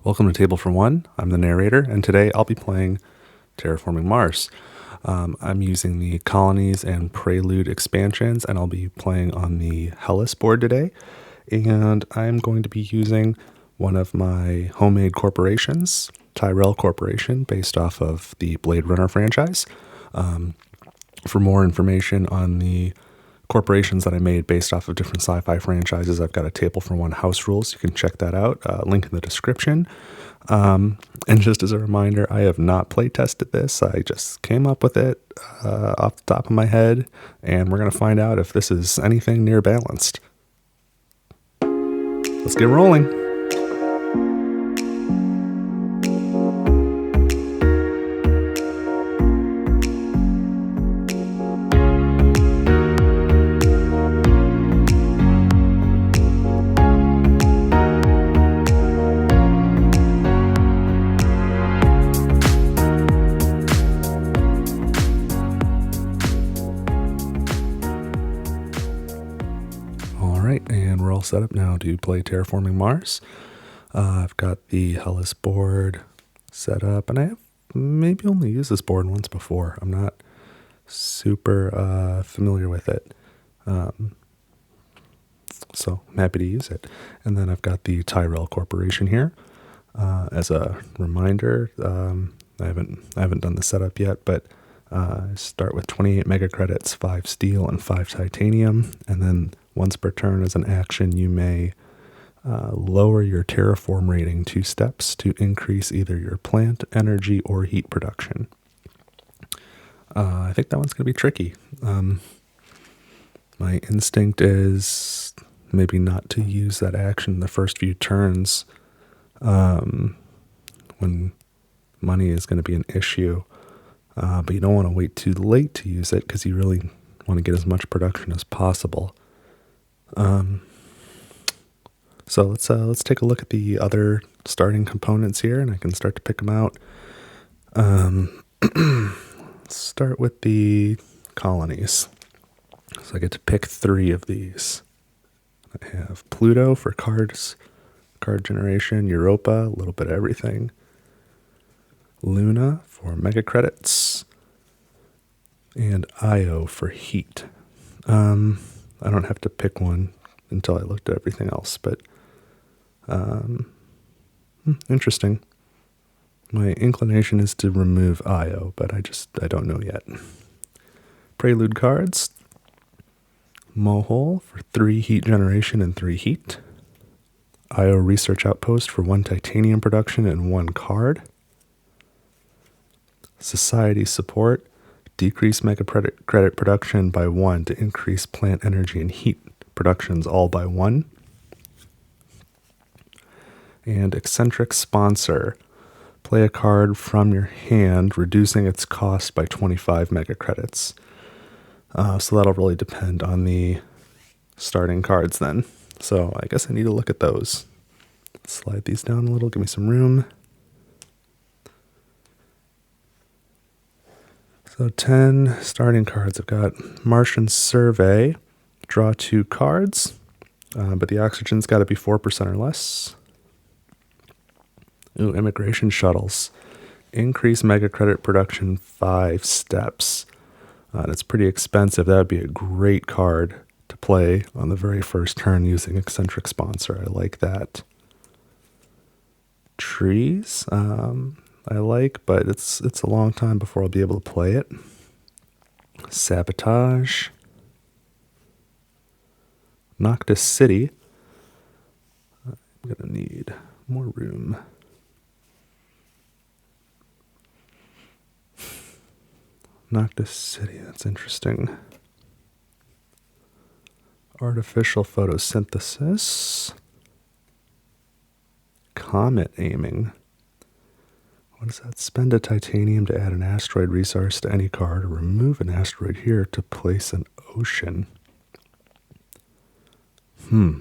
Welcome to Table for One. I'm the narrator, and today I'll be playing Terraforming Mars. I'm using the Colonies and Prelude expansions, and I'll be playing on the Hellas board today. And I'm going to be using one of my homemade corporations, Tyrell Corporation, based off of the Blade Runner franchise. For more information on the corporations that I made based off of different sci-fi franchises, I've got a Table for One house rules. You can check that out. Link in the description. And just as a reminder, I have not play tested this. I just came up with it off the top of my head, and we're going to find out if this is anything near balanced. Let's get rolling. And we're all set up now to play Terraforming Mars. I've got the Hellas board set up, and I have maybe only used this board once before. I'm not super familiar with it, so I'm happy to use it. And then I've got the Tyrell Corporation here. As a reminder, I haven't done the setup yet, but start with 28 mega credits, 5 steel, and 5 titanium, and then once per turn as an action, you may lower your terraform rating 2 steps to increase either your plant, energy, or heat production. I think that one's going to be tricky. My instinct is maybe not to use that action in the first few turns when money is going to be an issue. But you don't want to wait too late to use it because you really want to get as much production as possible. So let's take a look at the other starting components here, and I can start to pick them out. Let's start with the colonies. So I get to pick 3 of these. I have Pluto for card generation, Europa, a little bit of everything, Luna for mega credits, and Io for heat. I don't have to pick one until I looked at everything else, but interesting. My inclination is to remove Io, but I don't know yet. Prelude cards. Mohole for 3 heat generation and 3 heat. Io research outpost for 1 titanium production and 1 card. Society support. Decrease mega credit production by 1 to increase plant energy and heat productions all by 1. And eccentric sponsor. Play a card from your hand, reducing its cost by 25 mega credits. So that'll really depend on the starting cards then. So I guess I need to look at those. Slide these down a little, give me some room. So 10 starting cards. I've got Martian Survey, draw 2 cards, but the oxygen's got to be 4% or less. Ooh, immigration shuttles. Increase mega credit production 5 steps. That's pretty expensive. That would be a great card to play on the very first turn using eccentric sponsor. I like that. Trees. I like, but it's a long time before I'll be able to play it. Sabotage. Noctis City. I'm going to need more room. Noctis City, that's interesting. Artificial photosynthesis. Comet aiming. What is that? Spend a titanium to add an asteroid resource to any card, or remove an asteroid here to place an ocean. I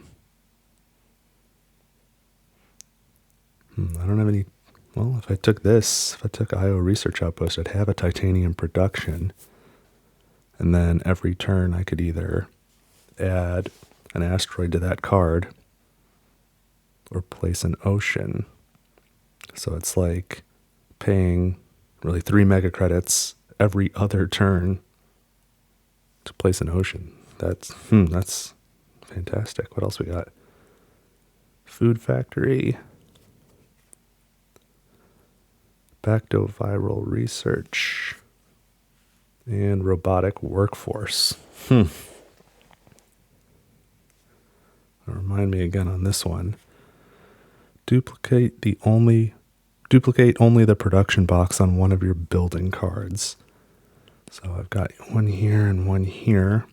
don't have any. Well, if I took Io Research Outpost, I'd have a titanium production. And then every turn I could either add an asteroid to that card or place an ocean. So it's like paying really 3 mega credits every other turn to place an ocean. That's fantastic. What else we got? Food factory. Bactoviral research. And robotic workforce. Remind me again on this one. Duplicate only the production box on one of your building cards. So I've got one here and one here.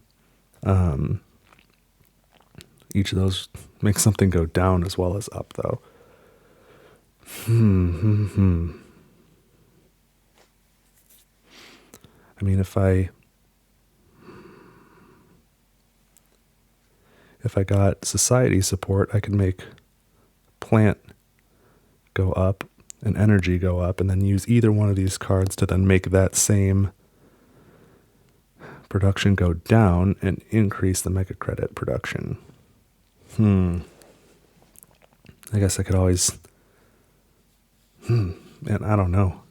Each of those makes something go down as well as up, though. I mean, if I got society support, I could make plant go up and energy go up, and then use either one of these cards to then make that same production go down and increase the mega credit production. I guess I could always... man, I don't know.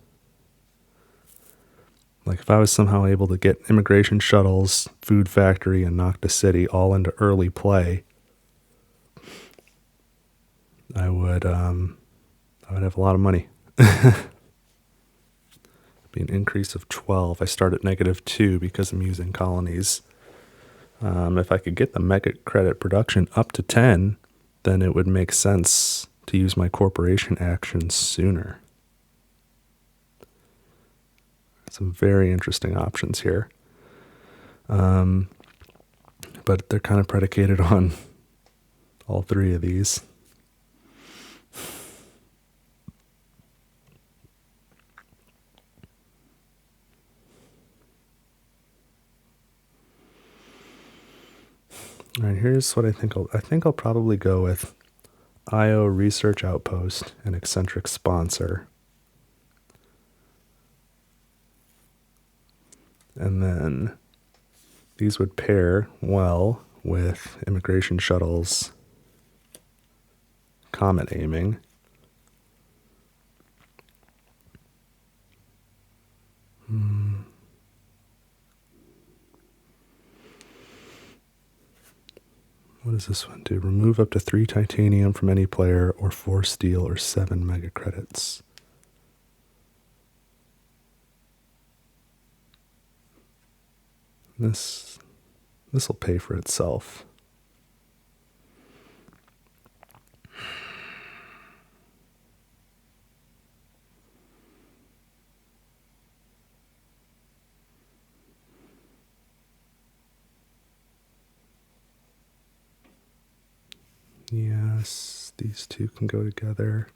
Like, if I was somehow able to get immigration shuttles, food factory, and Noctis City all into early play, I would have a lot of money. Be an increase of 12. I start at -2 because I'm using colonies. If I could get the mega credit production up to 10, then it would make sense to use my corporation actions sooner. Some very interesting options here. But they're kind of predicated on all three of these. All right, here's what I think I'll probably go with IO Research Outpost and Eccentric Sponsor. And then these would pair well with Immigration Shuttles, Comet Aiming. What does this one do? Remove up to 3 titanium from any player, or 4 steel, or 7 mega credits. This will pay for itself. Yes, these two can go together.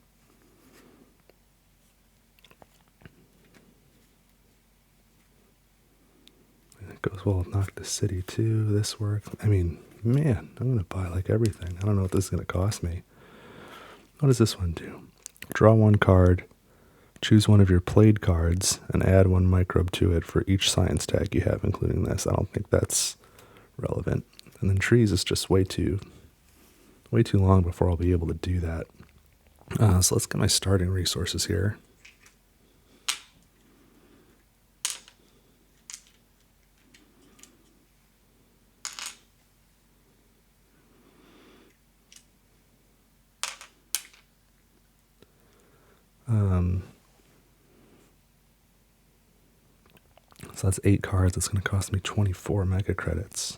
And it goes well with Noctis City too. This works. I mean, man, I'm going to buy like everything. I don't know what this is going to cost me. What does this one do? Draw 1 card, choose one of your played cards, and add 1 microbe to it for each science tag you have, including this. I don't think that's relevant. And then trees is just way too long before I'll be able to do that. So let's get my starting resources here. So that's 8 cards. It's going to cost me 24 mega credits.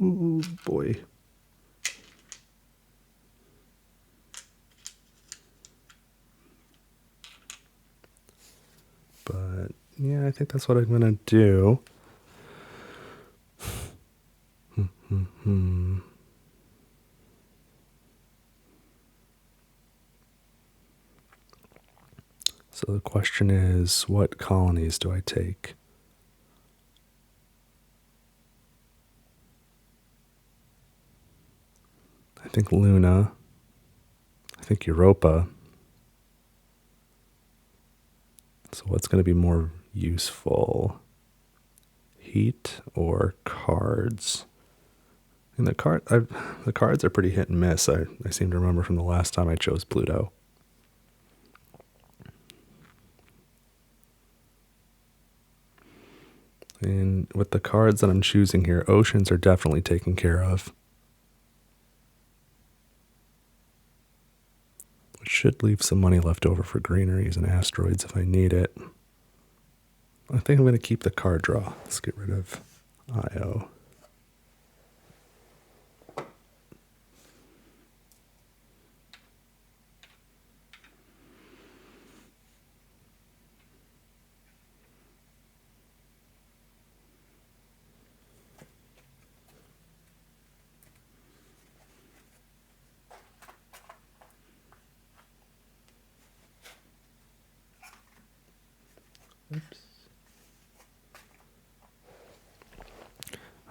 Ooh, boy. But yeah, I think that's what I'm going to do. So the question is, what colonies do I take? I think Luna. I think Europa. So what's going to be more useful? Heat or cards? And the cards are pretty hit and miss. I seem to remember from the last time I chose Pluto. And with the cards that I'm choosing here, oceans are definitely taken care of. Which should leave some money left over for greeneries and asteroids if I need it. I think I'm going to keep the card draw. Let's get rid of IO. Oops.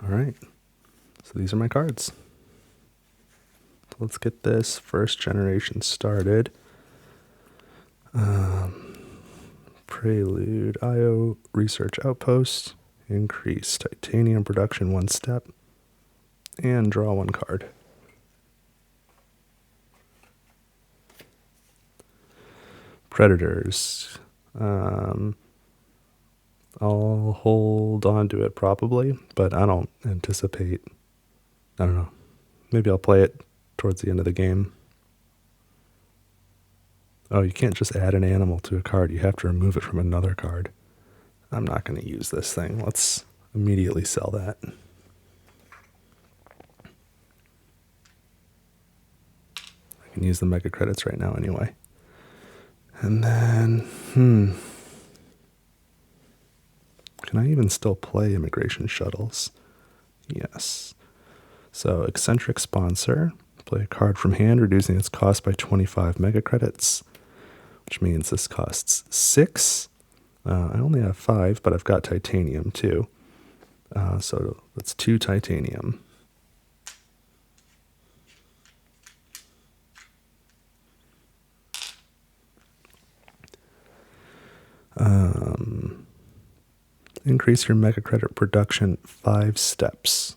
All right. So these are my cards. So let's get this first generation started. Prelude, IO research outpost, increase titanium production 1 step, and draw 1 card. Predators. I'll hold on to it probably, but I don't anticipate, I don't know, maybe I'll play it towards the end of the game. Oh, you can't just add an animal to a card, you have to remove it from another card. I'm not going to use this thing. Let's immediately sell that. I can use the mega credits right now anyway. And then, can I even still play immigration shuttles? Yes. So, eccentric sponsor. Play a card from hand, reducing its cost by 25 mega credits, which means this costs 6. I only have 5, but I've got titanium too. So that's 2 titanium. Increase your mega credit production 5 steps.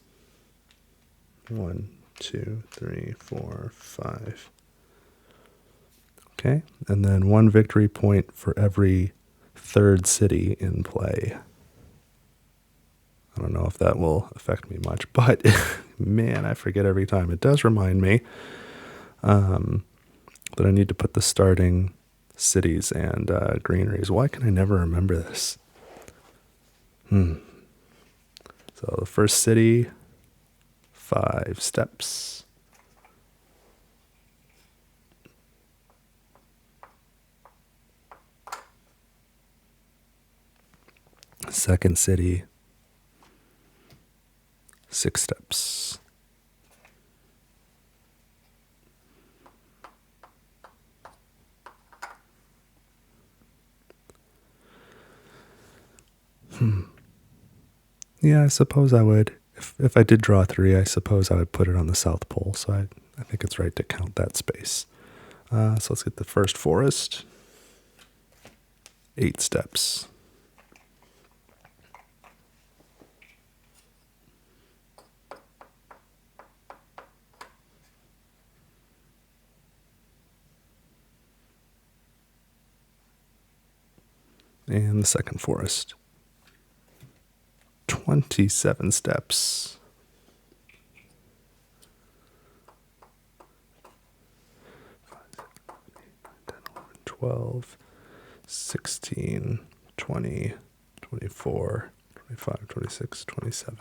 1, 2, 3, 4, 5. Okay, and then 1 victory point for every 3rd city in play. I don't know if that will affect me much, but man, I forget every time. It does remind me that I need to put the starting cities and greeneries. Why can I never remember this? So the first city, 5 steps. Second city, 6 steps. Yeah, I suppose I would. If I did draw 3, I suppose I would put it on the South Pole. So I think it's right to count that space. So let's get the first forest. 8 steps. And the second forest. 27 steps. 12, 16, 20, 24, 25, 26, 27.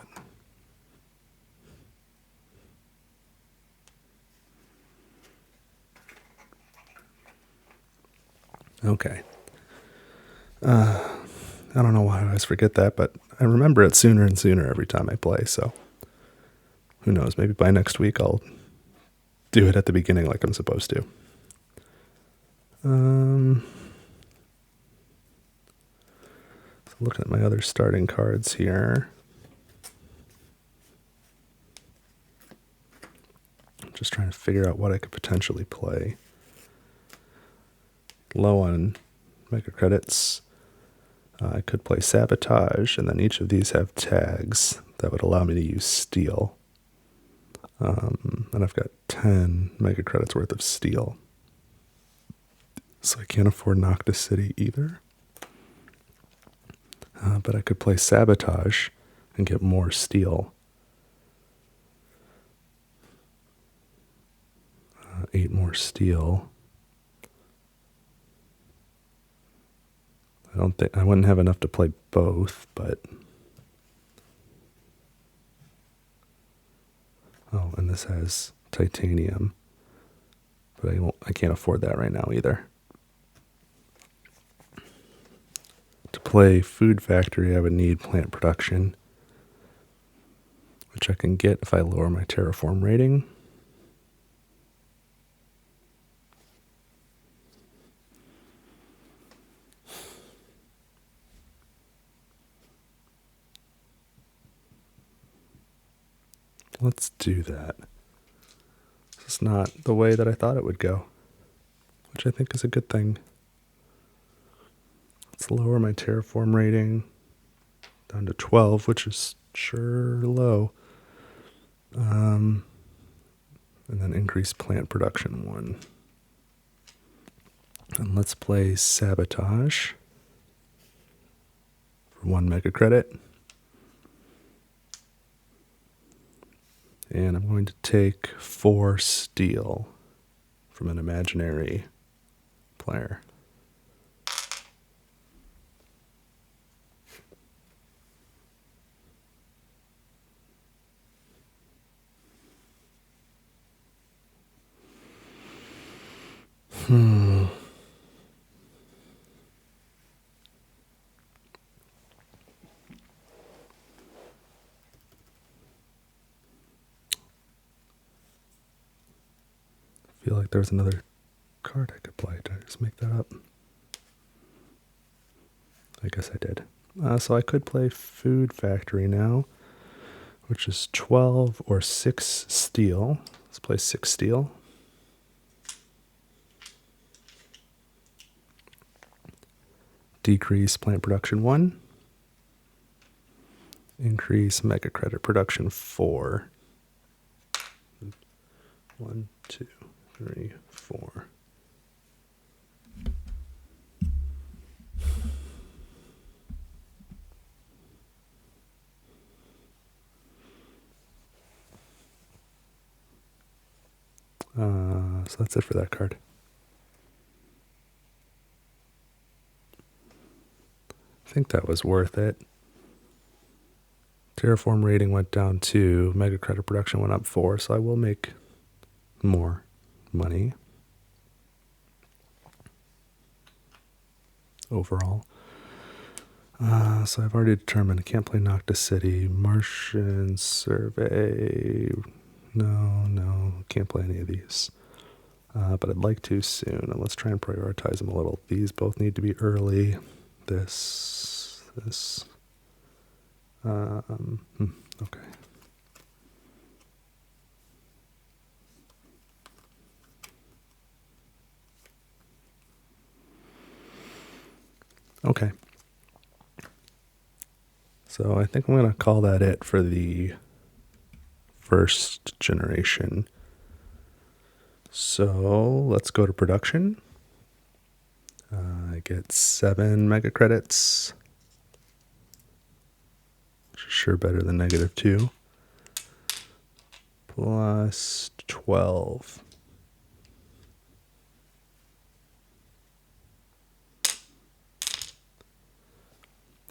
Okay. I don't know why I always forget that, but I remember it sooner and sooner every time I play, so who knows, maybe by next week I'll do it at the beginning like I'm supposed to. So looking at my other starting cards here. I'm just trying to figure out what I could potentially play. Low on mega credits. I could play Sabotage, and then each of these have tags that would allow me to use Steel. And I've got 10 mega credits worth of Steel. So I can't afford Noctis City either. But but I could play Sabotage and get more steel. 8 more steel. I wouldn't have enough to play both, but oh, and this has titanium, but I can't afford that right now either. To play Food Factory, I would need plant production, which I can get if I lower my Terraform rating. Let's do that. This is not the way that I thought it would go, which I think is a good thing. Let's lower my Terraform rating down to 12, which is sure low. And then increase plant production 1. And let's play Sabotage for 1 mega credit. And I'm going to take 4 steel from an imaginary player. I feel like there's another card I could play. Did I just make that up? I guess I did. So I could play Food Factory now, which is 12 or 6 steel. Let's play 6 steel. Decrease plant production 1. Increase mega credit production 4. 1, 2, 3, 4. So that's it for that card. I think that was worth it. Terraform rating went down 2, mega credit production went up 4, so I will make more money overall. So I've already determined I can't play Noctis City, Martian Survey. No, can't play any of these. But I'd like to soon, and let's try and prioritize them a little. These both need to be early. This. Okay. Okay. So I think I'm going to call that it for the first generation. So let's go to production. I get 7 mega credits, which is sure better than -2, plus 12.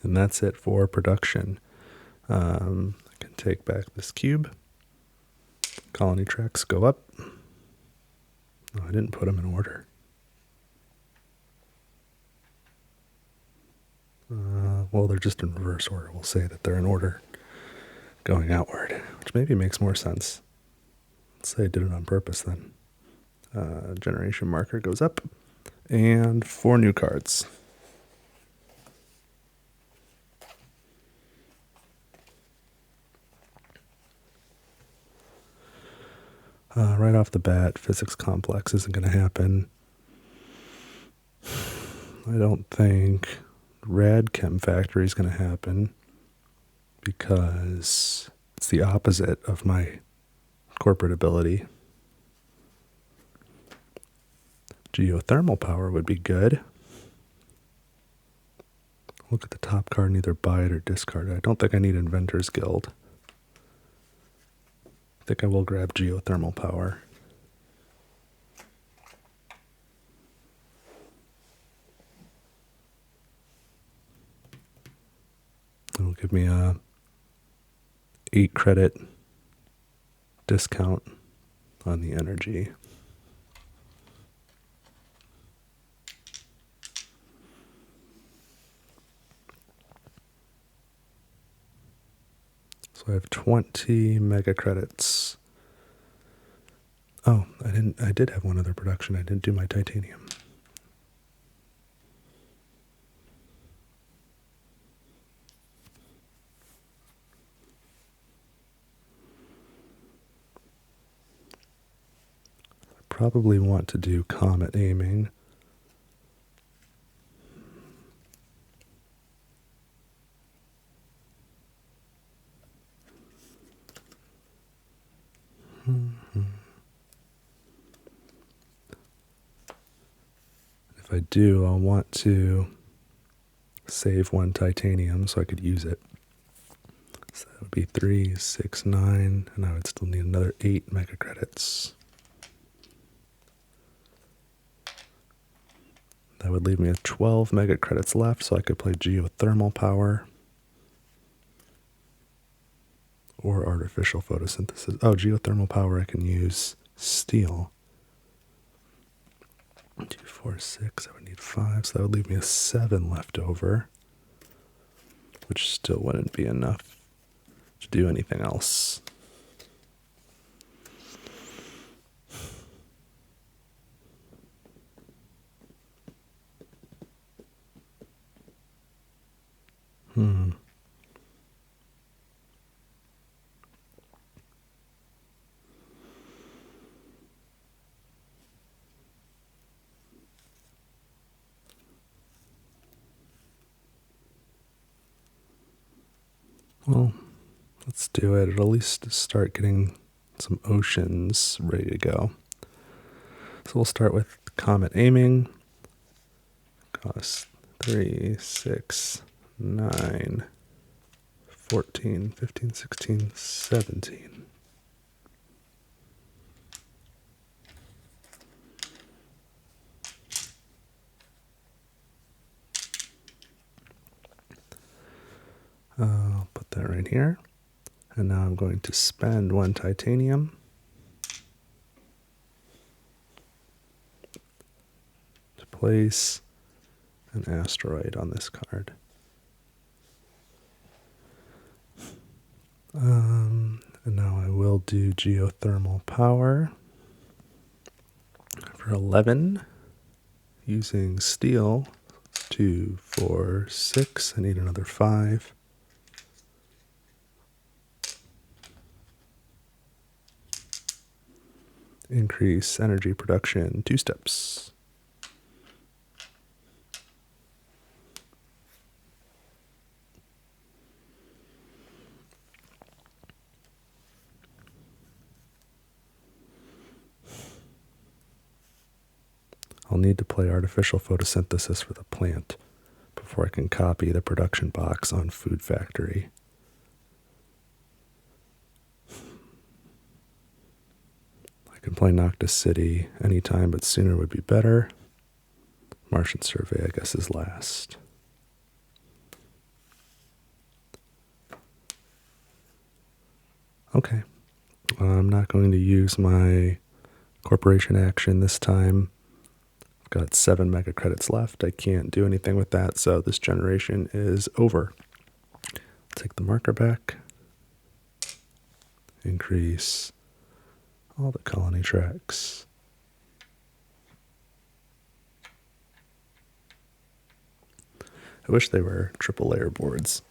And that's it for production. I can take back this cube. Colony tracks go up. Oh, I didn't put them in order. Well, they're just in reverse order. We'll say that they're in order going outward, which maybe makes more sense. Let's say I did it on purpose then. Generation marker goes up, and 4 new cards. Right off the bat, Physics Complex isn't going to happen. I don't think Rad Chem Factory is going to happen because it's the opposite of my corporate ability. Geothermal power would be good. Look at the top card and either buy it or discard it. I don't think I need Inventor's Guild. I think I will grab Geothermal Power. It'll give me a 8 credit discount on the energy. So I have 20 mega credits. Oh, I did have one other production. I didn't do my titanium. I probably want to do comet aiming. If I do, I'll want to save 1 titanium so I could use it. So that would be 3, 6, 9, and I would still need another 8 mega credits. That would leave me with 12 mega credits left, so I could play Geothermal Power or Artificial Photosynthesis. Oh, Geothermal Power, I can use Steel. 2, 4, 6, I would need 5, so that would leave me a 7 left over, which still wouldn't be enough to do anything else. Well, let's do it. It'll at least start getting some oceans ready to go. So we'll start with comet aiming. Cost 3, 6, 9, 14, 15, 16, 17. I'll put that right here. And now I'm going to spend 1 titanium. To place an asteroid on this card. And now I will do Geothermal Power for 11 using Steel. 2, 4, 6. I need another 5. Increase energy production 2 steps. I'll need to play Artificial Photosynthesis for the plant before I can copy the production box on Food Factory. I can play Noctis City anytime, but sooner would be better. Martian Survey, I guess, is last. Okay. I'm not going to use my corporation action this time. I've got 7 mega credits left. I can't do anything with that, so this generation is over. Take the marker back. Increase all the colony tracks. I wish they were triple layer boards.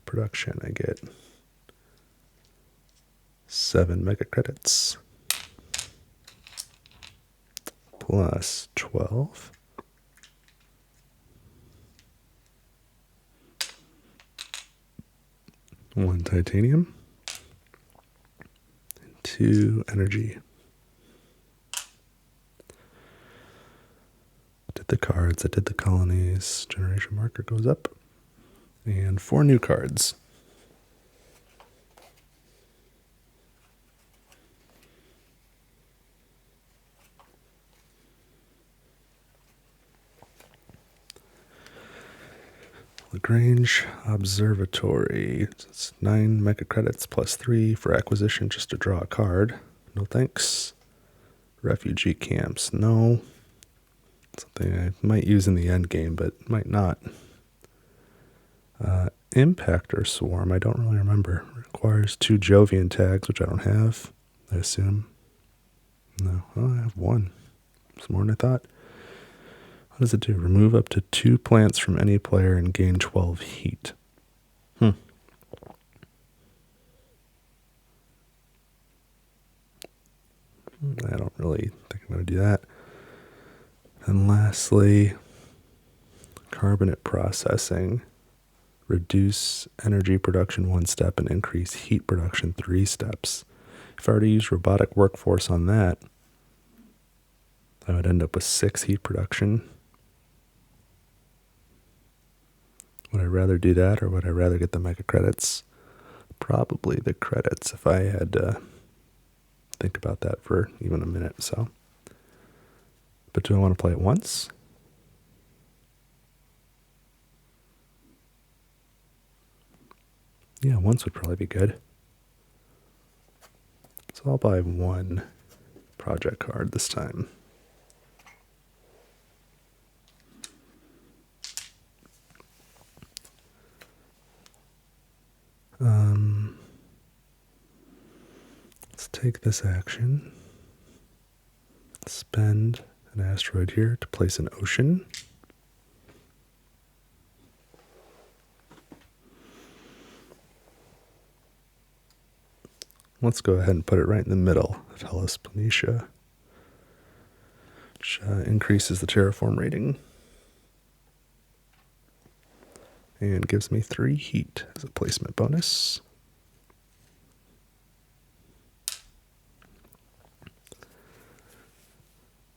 Production, I get 7 mega credits plus 12. One titanium, and 2 energy. Did the cards, I did the colonies. Generation marker goes up. And 4 new cards. Lagrange Observatory. It's 9 mega credits plus 3 for acquisition just to draw a card. No thanks. Refugee camps. No. Something I might use in the end game, but might not. Impactor Swarm. I don't really remember. Requires 2 Jovian tags, which I don't have, I assume. No. Oh, I have 1. It's more than I thought. What does it do? Remove up to 2 plants from any player and gain 12 heat. I don't really think I'm going to do that. And lastly, carbonate processing. Reduce energy production 1 step and increase heat production 3 steps. If I were to use robotic workforce on that, I would end up with 6 heat production. Would I rather do that, or would I rather get the mega credits? Probably the credits if I had to think about that for even a minute. So, but do I want to play it once? Yeah, once would probably be good. So I'll buy 1 project card this time. Let's take this action. Spend an asteroid here to place an ocean. Let's go ahead and put it right in the middle of Hellas Planitia, which increases the terraform rating and gives me 3 heat as a placement bonus.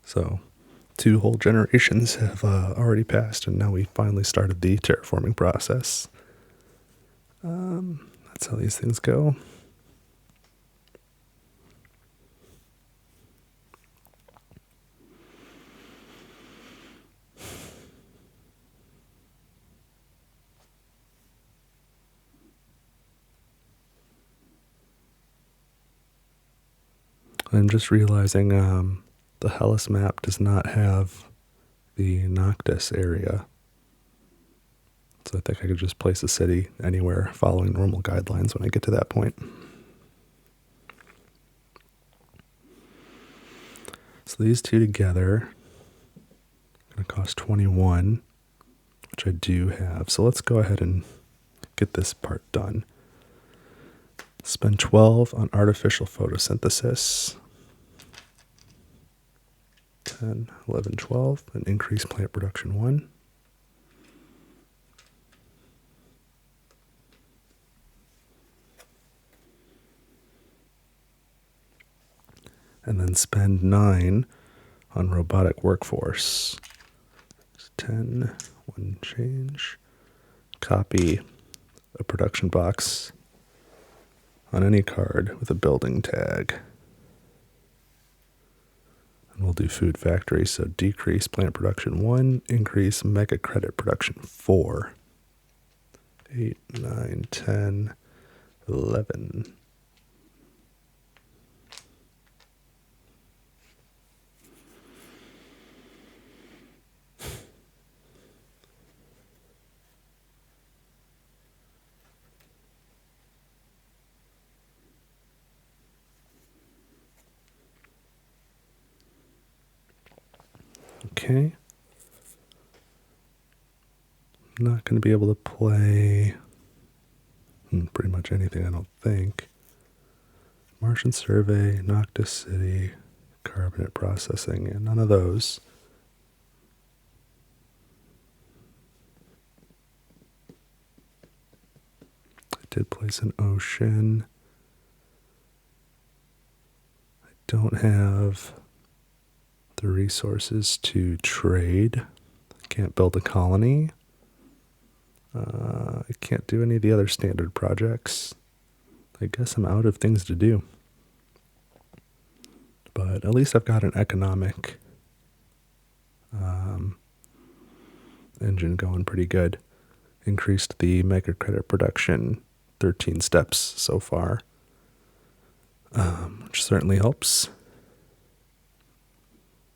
So 2 whole generations have already passed, and now we finally started the terraforming process. That's how these things go. I'm just realizing the Hellas map does not have the Noctis area. So I think I could just place a city anywhere following normal guidelines when I get to that point. So these 2 together are going to cost 21, which I do have. So let's go ahead and get this part done. Spend 12 on artificial photosynthesis. 10, 11, 12, and increase plant production 1. And then spend 9 on robotic workforce. 10, 1 change. Copy a production box on any card with a building tag. And we'll do food factory, so decrease plant production 1, increase mega credit production 4. 8, 9, 10, 11. Okay. I'm not going to be able to play pretty much anything, I don't think. Martian Survey, Noctis City, Carbonate Processing, and none of those. I did place an ocean. I don't have the resources to trade. Can't build a colony. I can't do any of the other standard projects. I guess I'm out of things to do. But at least I've got an economic engine going pretty good. Increased the mega credit production 13 steps so far, which certainly helps.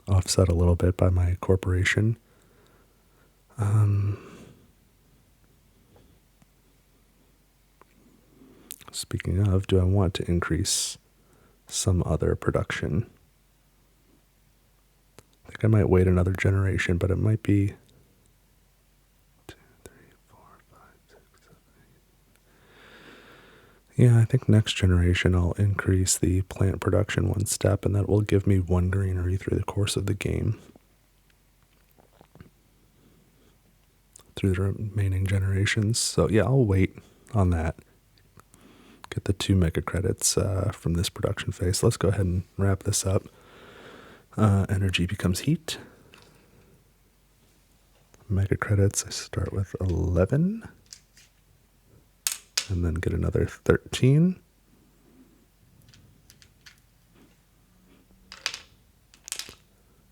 Offset a little bit by my corporation. Speaking of, do I want to increase some other production? I think I might wait another generation, but it might be 2, 3, 4, 5, 6, 7, 8. Yeah, I think next generation I'll increase the plant production 1 step, and that will give me 1 greenery through the course of the game. Through the remaining generations. So yeah, I'll wait on that. Get the 2 mega credits from this production phase. Let's go ahead and wrap this up. Energy becomes heat. Mega credits, I start with 11. And then get another 13.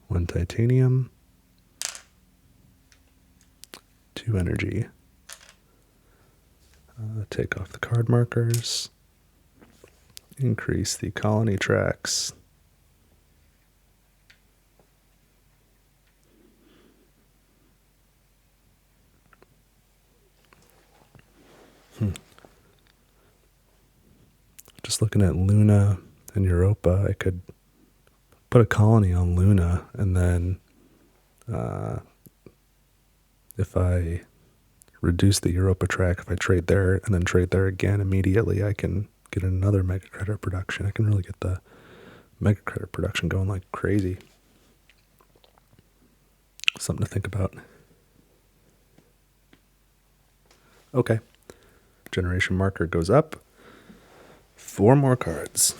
One titanium. 2 energy. Take off the card markers. Increase the colony tracks. Just looking at Luna and Europa, I could put a colony on Luna, and then if I reduce the Europa track, if I trade there and then trade there again immediately, I can get another mega credit production. I can really get the mega credit production going like crazy. Something to think about. Okay. Generation marker goes up. 4 more cards.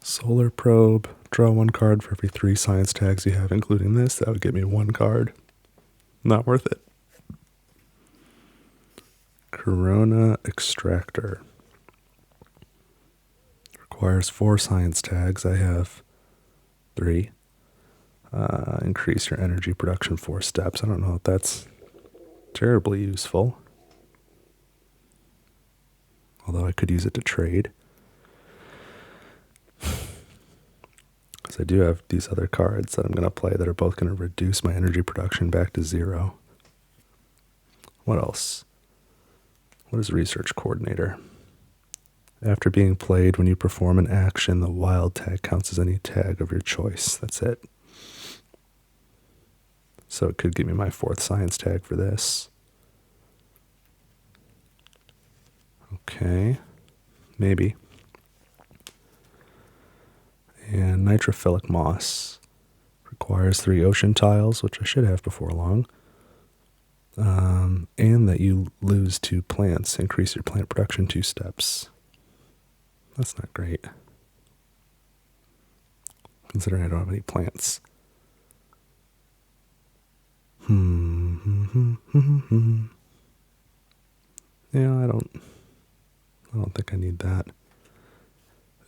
Solar probe. Draw 1 card for every 3 science tags you have, including this. That would get me 1 card. Not worth it. Corona extractor. Requires 4 science tags. I have 3. Increase your energy production 4 steps. I don't know if that's terribly useful. Although I could use it to trade. Because I do have these other cards that I'm going to play that are both going to reduce my energy production back to 0. What else? What is research coordinator? After being played, when you perform an action, the wild tag counts as any tag of your choice. That's it. So it could give me my 4th science tag for this. Okay. Maybe. And nitrophilic moss. Requires 3 ocean tiles, which I should have before long. And that you lose 2 plants. Increase your plant production 2 steps. That's not great. Considering I don't have any plants. Yeah, I don't think I need that.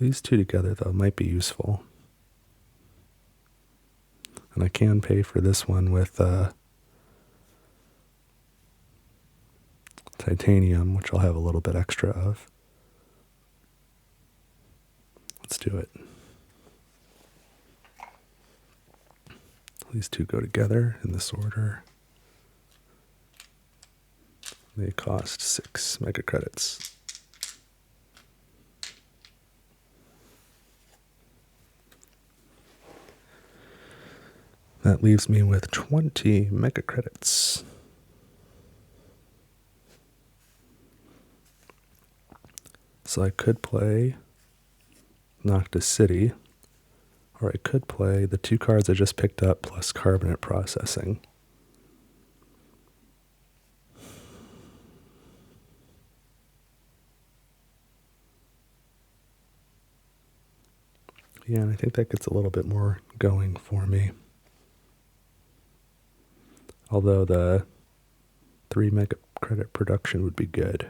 These 2 together, though, might be useful. And I can pay for this one with titanium, which I'll have a little bit extra of. Let's do it. These 2 go together in this order. They cost 6 mega credits. That leaves me with 20 mega credits. So I could play Noctis City, or I could play the 2 cards I just picked up plus carbonate processing. Yeah, and I think that gets a little bit more going for me. Although the 3 mega credit production would be good.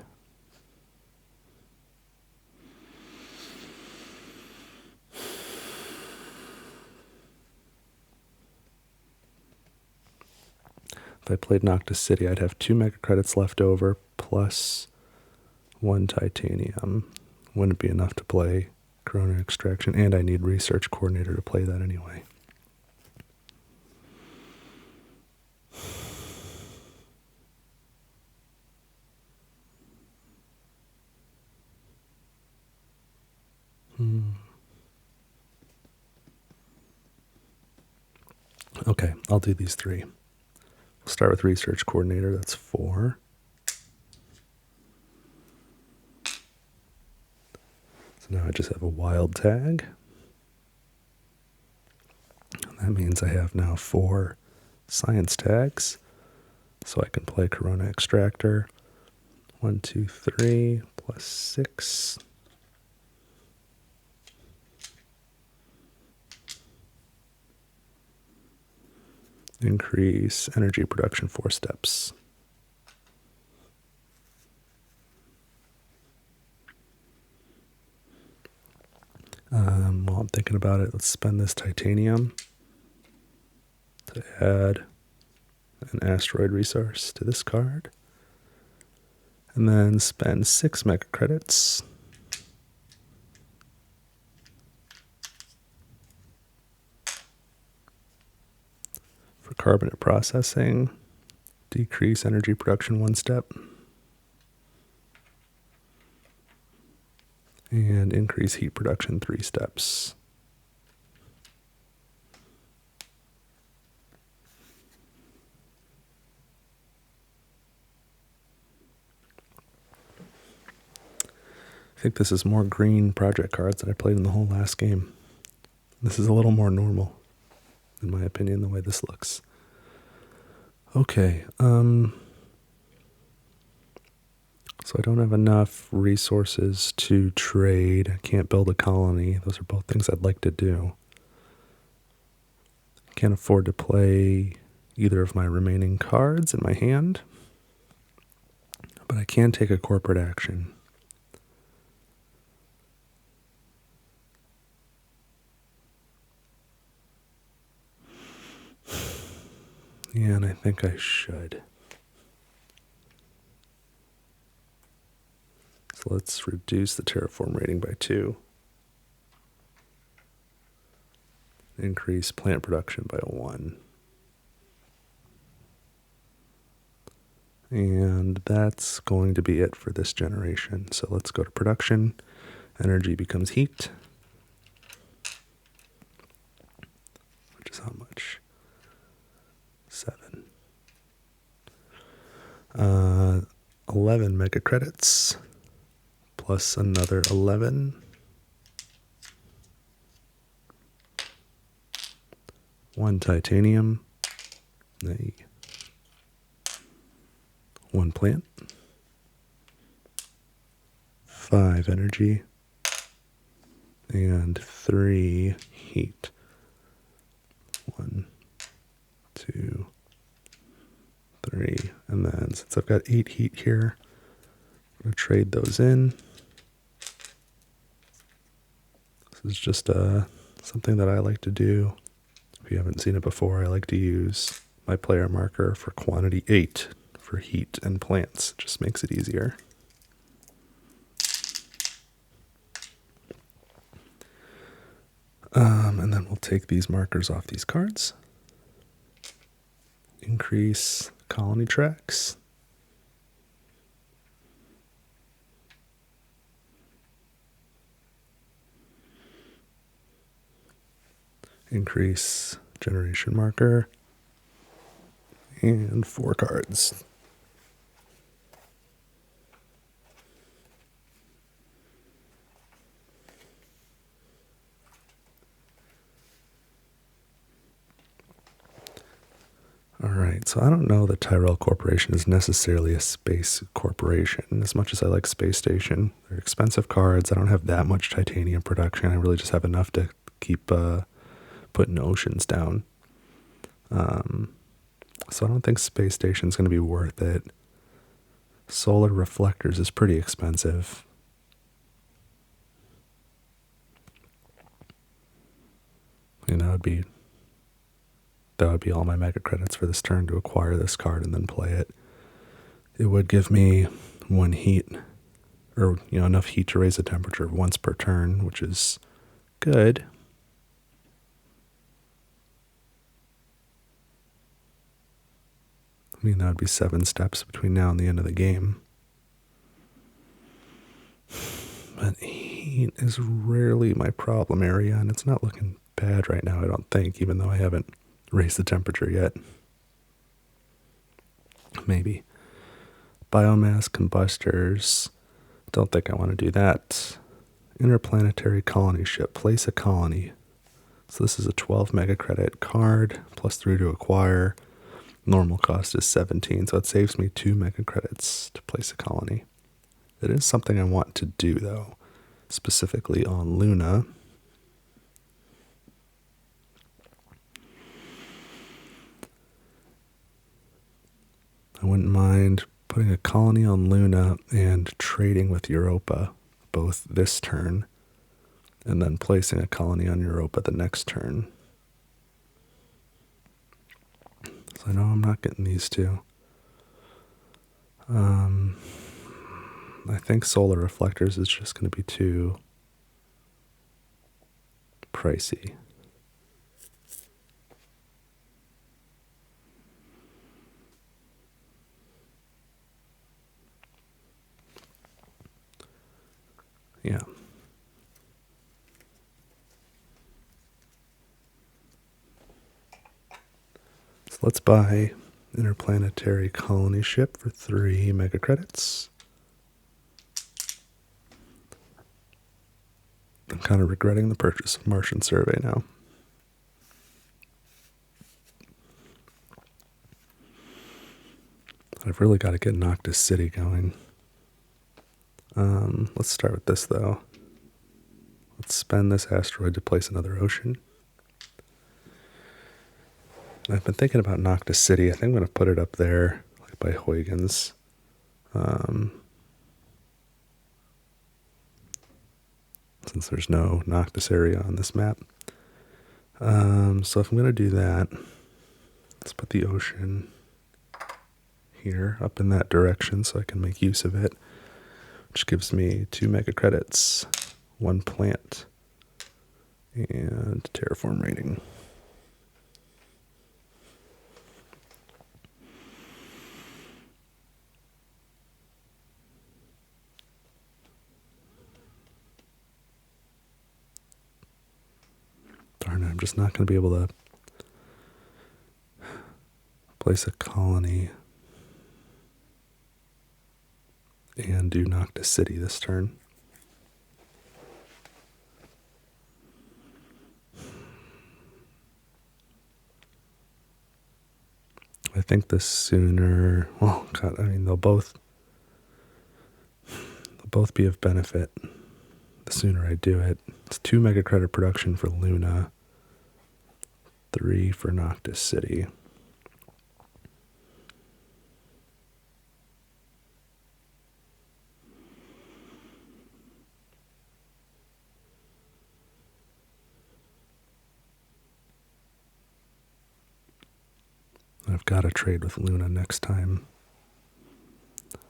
If I played Noctis City, I'd have 2 mega credits left over plus 1 titanium. Wouldn't be enough to play Corona Extraction, and I need Research Coordinator to play that anyway. Okay, I'll do these 3. We'll start with Research Coordinator, that's 4. So now I just have a wild tag. That means I have now 4 science tags. So I can play Corona Extractor. 1, 2, 3, plus 6. Increase energy production 4 steps. While I'm thinking about it, let's spend this titanium to add an asteroid resource to this card. And then spend 6 mega credits for carbonate processing, decrease energy production 1 step, and increase heat production 3 steps. I think this is more green project cards than I played in the whole last game. This is a little more normal, in my opinion, the way this looks. Okay, so I don't have enough resources to trade. I can't build a colony. Those are both things I'd like to do. Can't afford to play either of my remaining cards in my hand, but I can take a corporate action. Yeah, and I think I should. So let's reduce the terraform rating by 2. Increase plant production by 1. And that's going to be it for this generation. So let's go to production. Energy becomes heat. Which is how much? 7. 11 mega credits plus another 11. 1 titanium. 1 plant. 5 energy. And 3 heat. 1, 2, 3, and then since I've got 8 heat here, I'm going to trade those in. This is just something that I like to do. If you haven't seen it before, I like to use my player marker for quantity 8 for heat and plants. It just makes it easier. And then we'll take these markers off these cards. Increase colony tracks. Increase generation marker. And 4 cards. Alright, so I don't know that Tyrell Corporation is necessarily a space corporation, as much as I like Space Station. They're expensive cards. I don't have that much titanium production. I really just have enough to keep putting oceans down. So I don't think space station's going to be worth it. Solar reflectors is pretty expensive. And that would be all my mega credits for this turn to acquire this card and then play it. It would give me one heat, or enough heat to raise the temperature once per turn, which is good. I mean, that would be 7 steps between now and the end of the game. But heat is rarely my problem area, and it's not looking bad right now, I don't think, even though I haven't raised the temperature yet. Maybe. Biomass combustors. Don't think I want to do that. Interplanetary colony ship. Place a colony. So this is a 12 mega credit card, plus 3 to acquire. Normal cost is 17, so it saves me 2 mega credits to place a colony. It is something I want to do, though, specifically on Luna. I wouldn't mind putting a colony on Luna and trading with Europa both this turn, and then placing a colony on Europa the next turn. So I know I'm not getting these two. I think solar reflectors is just going to be too pricey. Yeah. So let's buy Interplanetary Colony Ship for 3 mega credits. I'm kind of regretting the purchase of Martian Survey now. I've really got to get Noctis City going. Let's start with this, though. Let's spend this asteroid to place another ocean. I've been thinking about Noctis City. I think I'm going to put it up there, like by Huygens. Since there's no Noctis area on this map. So if I'm going to do that, let's put the ocean here, up in that direction, so I can make use of it, which gives me 2 mega credits, 1 plant, and terraform rating. Darn it, I'm just not going to be able to place a colony and do Noctis City this turn. I think the sooner, well, God, I mean, they'll both be of benefit the sooner I do it. It's 2 mega credit production for Luna, 3 for Noctis City. I've got to trade with Luna next time.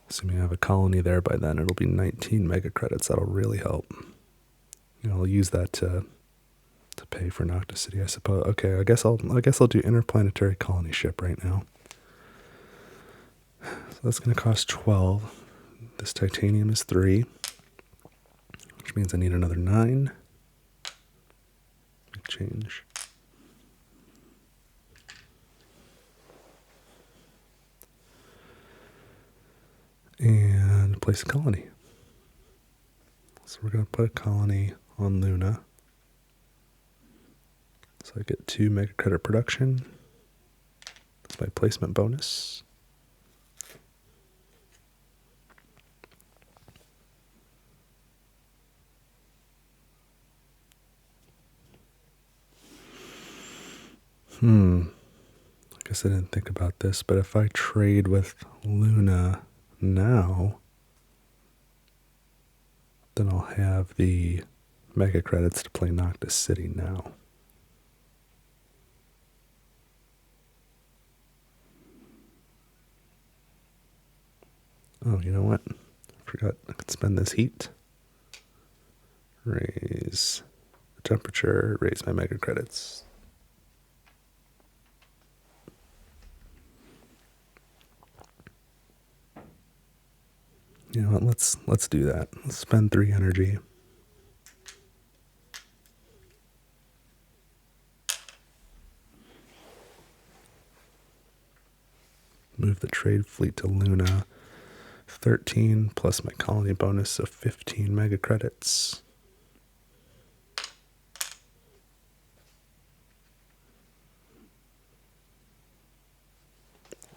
Assuming I have a colony there by then, it'll be 19 mega credits. That'll really help. I'll use that to pay for Noctis City, I suppose. Okay, I guess I'll do Interplanetary Colony Ship right now. So that's going to cost 12. This titanium is 3, which means I need another 9. Change. And place a colony. So we're going to put a colony on Luna. So I get 2 mega credit production. That's my placement bonus. I guess I didn't think about this, but if I trade with Luna now, then I'll have the mega credits to play Noctis City now. Oh, you know what? I forgot I could spend this heat. Raise the temperature, raise my mega credits. You know what? Let's do that. Let's spend 3 energy. Move the trade fleet to Luna. 13 plus my colony bonus of 15 mega credits.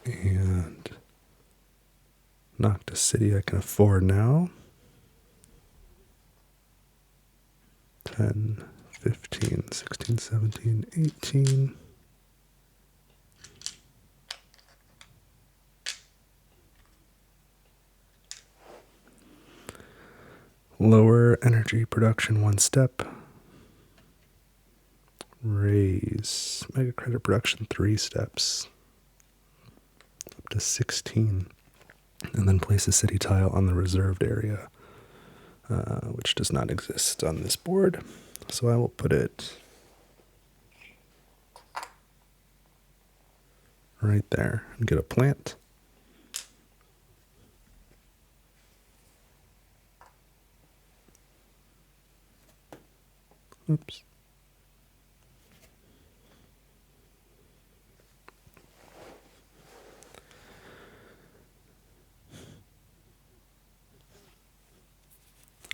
And Noctis City I can afford now. 10, 15, 16, 17, 18. Lower energy production 1 step. Raise mega credit production 3 steps. Up to 16. And then place a city tile on the reserved area, which does not exist on this board. So I will put it right there and get a plant. Oops.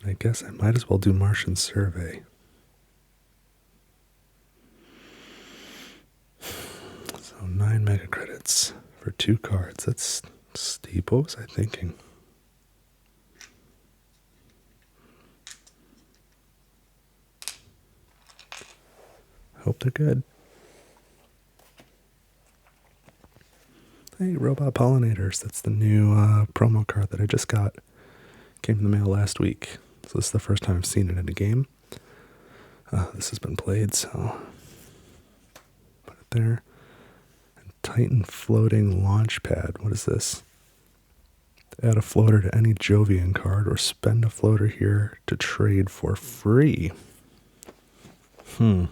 I guess I might as well do Martian Survey. So 9 mega credits for 2 cards. That's steep. What was I thinking? Hope they're good. Hey, Robot Pollinators. That's the new promo card that I just got. Came in the mail last week. So this is the first time I've seen it in a game. This has been played, so put it there. And Titan Floating Launch Pad. What is this? Add a floater to any Jovian card or spend a floater here to trade for free. Let me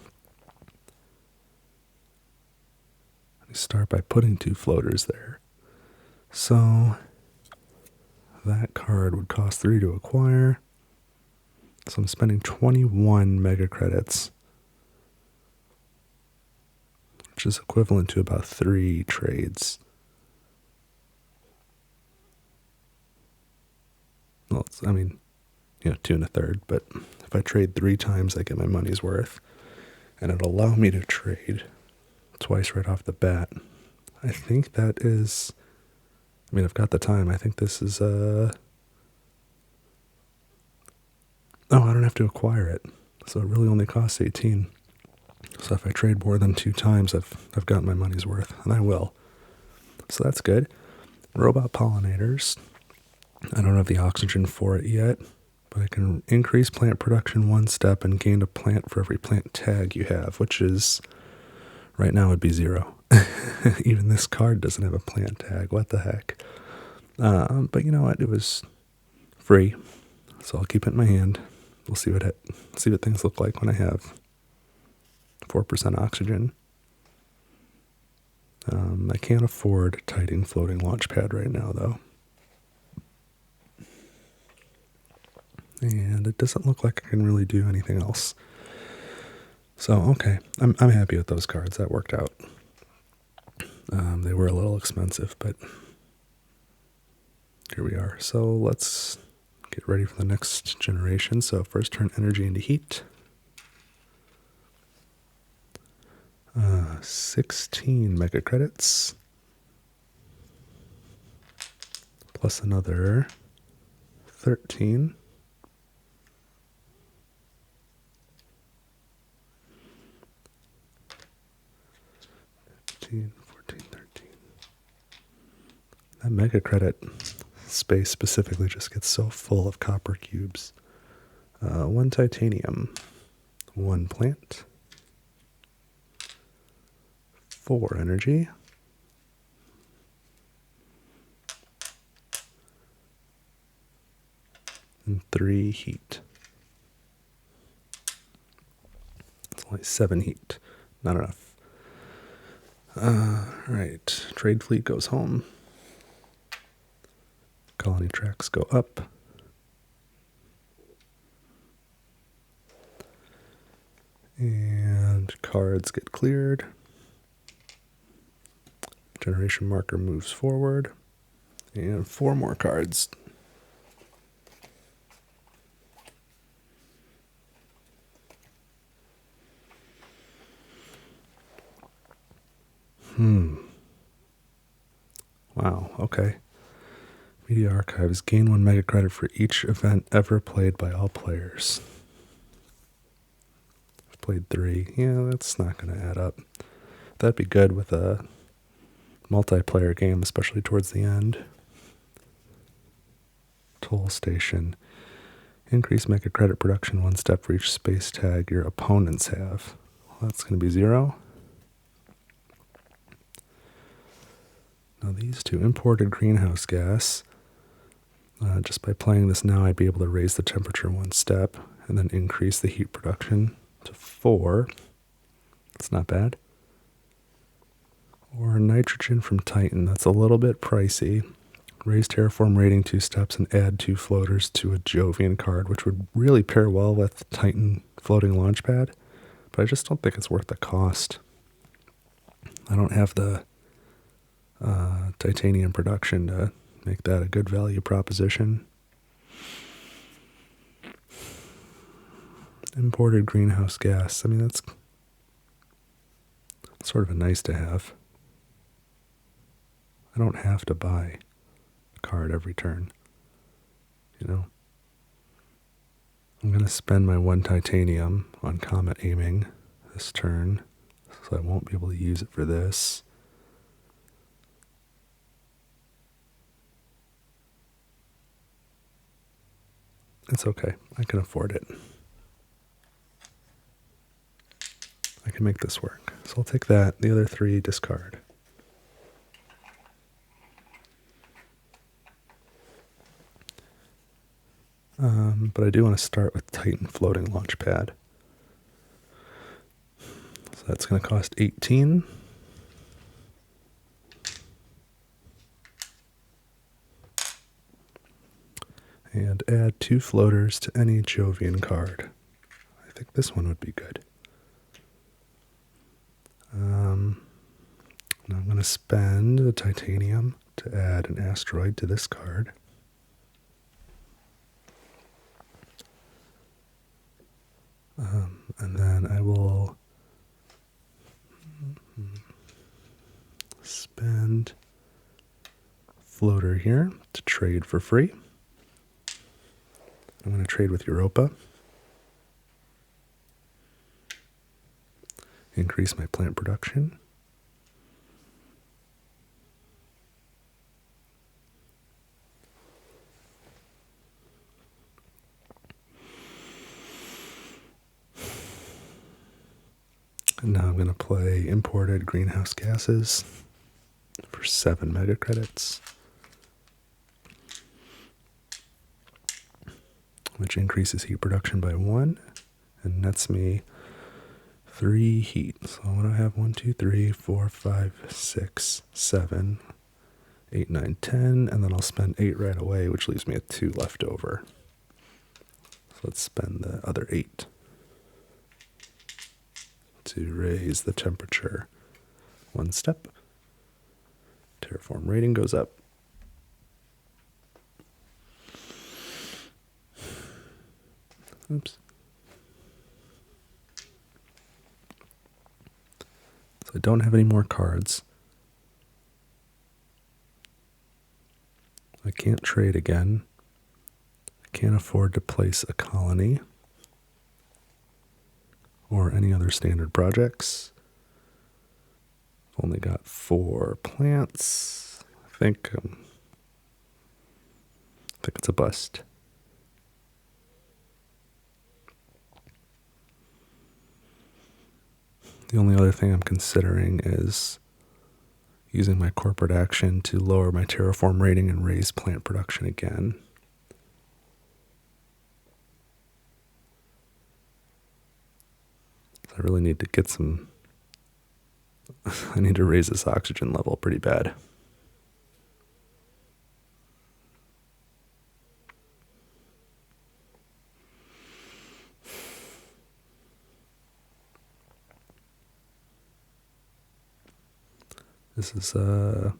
start by putting 2 floaters there. So that card would cost 3 to acquire. So I'm spending 21 mega credits, which is equivalent to about 3 trades. Well, I mean, 2 1/3, but if I trade 3 times, I get my money's worth. And it'll allow me to trade twice right off the bat. I think that is, I've got the time. I think this is, oh, I don't have to acquire it. So it really only costs 18. So if I trade more than 2 times, I've got my money's worth, and I will. So that's good. Robot Pollinators. I don't have the oxygen for it yet, but I can increase plant production 1 step and gain a plant for every plant tag you have, which is, right now would be 0. Even this card doesn't have a plant tag. What the heck? But you know what? It was free, so I'll keep it in my hand. We'll see what things look like when I have 4% oxygen. I can't afford Titan Floating Launchpad right now, though. And it doesn't look like I can really do anything else. So, okay, I'm happy with those cards. That worked out. They were a little expensive, but here we are. So let's get ready for the next generation. So first turn energy into heat. 16 mega credits. Plus another 13. 13, 14, 13. That mega credit space specifically just gets so full of copper cubes. 1 titanium, 1 plant, 4 energy, and 3 heat. It's only 7 heat. Not enough. Right. Trade fleet goes home. Colony tracks go up. And cards get cleared. Generation marker moves forward. And 4 more cards. Wow, okay. Media Archives. Gain 1 mega credit for each event ever played by all players. I've played 3. Yeah, that's not going to add up. That'd be good with a multiplayer game, especially towards the end. Toll Station. Increase mega credit production 1 step for each space tag your opponents have. Well, that's going to be 0. Now these 2, imported greenhouse gas. Just by playing this now, I'd be able to raise the temperature 1 step and then increase the heat production to 4. That's not bad. Or nitrogen from Titan. That's a little bit pricey. Raise terraform rating 2 steps and add 2 floaters to a Jovian card, which would really pair well with Titan floating launchpad. But I just don't think it's worth the cost. I don't have the titanium production to make that a good value proposition. Imported greenhouse gas. I mean, that's sort of a nice to have. I don't have to buy a card every turn, you know. I'm going to spend my 1 titanium on comet aiming this turn, so I won't be able to use it for this. It's okay. I can afford it. I can make this work. So I'll take that. The other 3 discard. But I do want to start with Titan floating launchpad. So that's going to cost 18. And add 2 floaters to any Jovian card. I think this one would be good. Now I'm going to spend the titanium to add an asteroid to this card. And then I will spend floater here to trade for free. I'm going to trade with Europa. Increase my plant production. And now I'm going to play imported greenhouse gases for 7 mega credits, which increases heat production by 1 and nets me 3 heat. So what do I have? 1, 2, 3, 4, 5, 6, 7, 8, 9, 10, and then I'll spend 8 right away, which leaves me with 2 left over. So let's spend the other 8 to raise the temperature 1 step. Terraform rating goes up. Oops. So I don't have any more cards. I can't trade again. I can't afford to place a colony or any other standard projects. Only got 4 plants. I think it's a bust. The only other thing I'm considering is using my corporate action to lower my terraform rating and raise plant production again. So I really need to get some... I need to raise this oxygen level pretty bad. This is I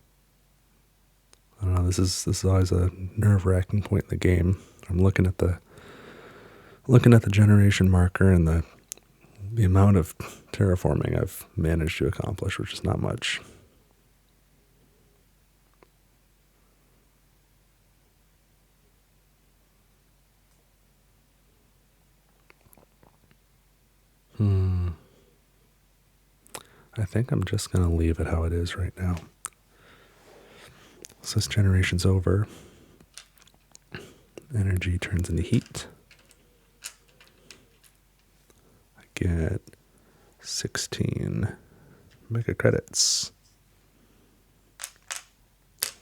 don't know, this is always a nerve-wracking point in the game. I'm looking at the generation marker and the amount of terraforming I've managed to accomplish, which is not much. I think I'm just going to leave it how it is right now. So this generation's over. Energy turns into heat. I get 16 mega credits.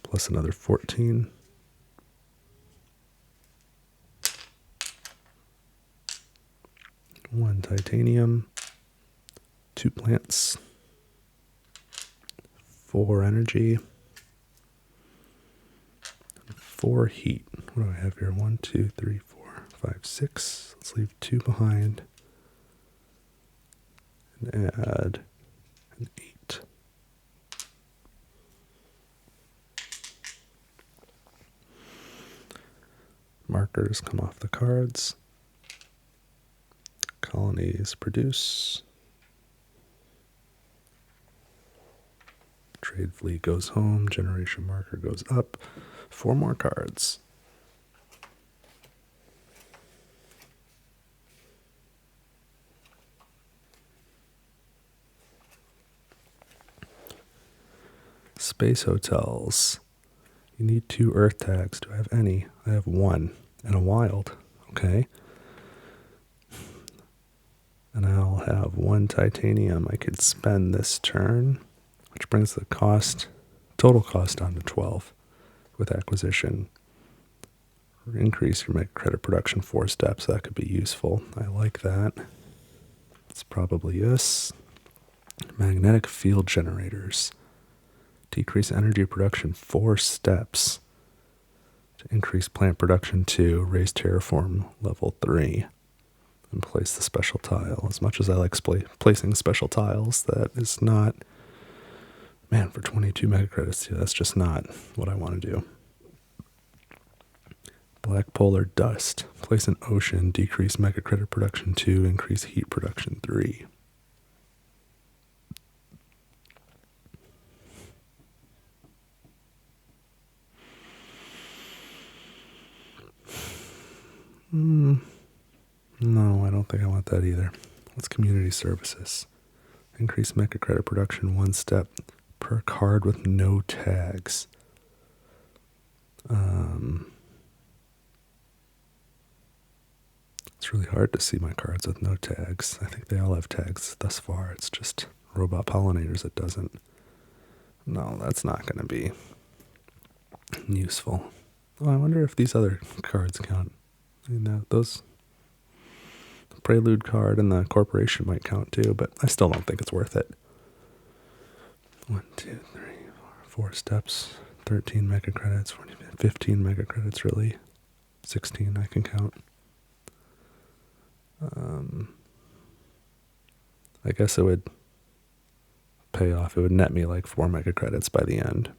Plus another 14. One titanium. 2 plants. 4 energy. 4 heat. What do I have here? 1, 2, 3, 4, 5, 6. Let's leave 2 behind. And add an 8. Markers come off the cards. Colonies produce. Trade fleet goes home. Generation marker goes up. 4 more cards. Space hotels. You need 2 earth tags. Do I have any? I have 1. And a wild. Okay. And I'll have 1 titanium I could spend this turn, which brings the total cost down to 12 with acquisition. Increase your mega credit production 4 steps. That could be useful. I like that. It's probably this. Magnetic field generators. Decrease energy production 4 steps. To increase plant production 2, raise terraform level 3. And place the special tile. As much as I like placing special tiles, that is not... Man, for 22 mega credits, that's just not what I want to do. Black polar dust. Place an ocean, decrease mega credit production 2, increase heat production 3. No, I don't think I want that either. What's community services? Increase mega credit production 1 step per card with no tags. It's really hard to see my cards with no tags. I think they all have tags thus far. It's just robot pollinators that doesn't. No, that's not going to be useful. Oh, I wonder if these other cards count. Those... The Prelude card and the Corporation might count too, but I still don't think it's worth it. 1, 2, 3, 4 steps. 13 mega credits. 15 mega credits, really. 16 I can count. I guess it would pay off. It would net me like 4 mega credits by the end.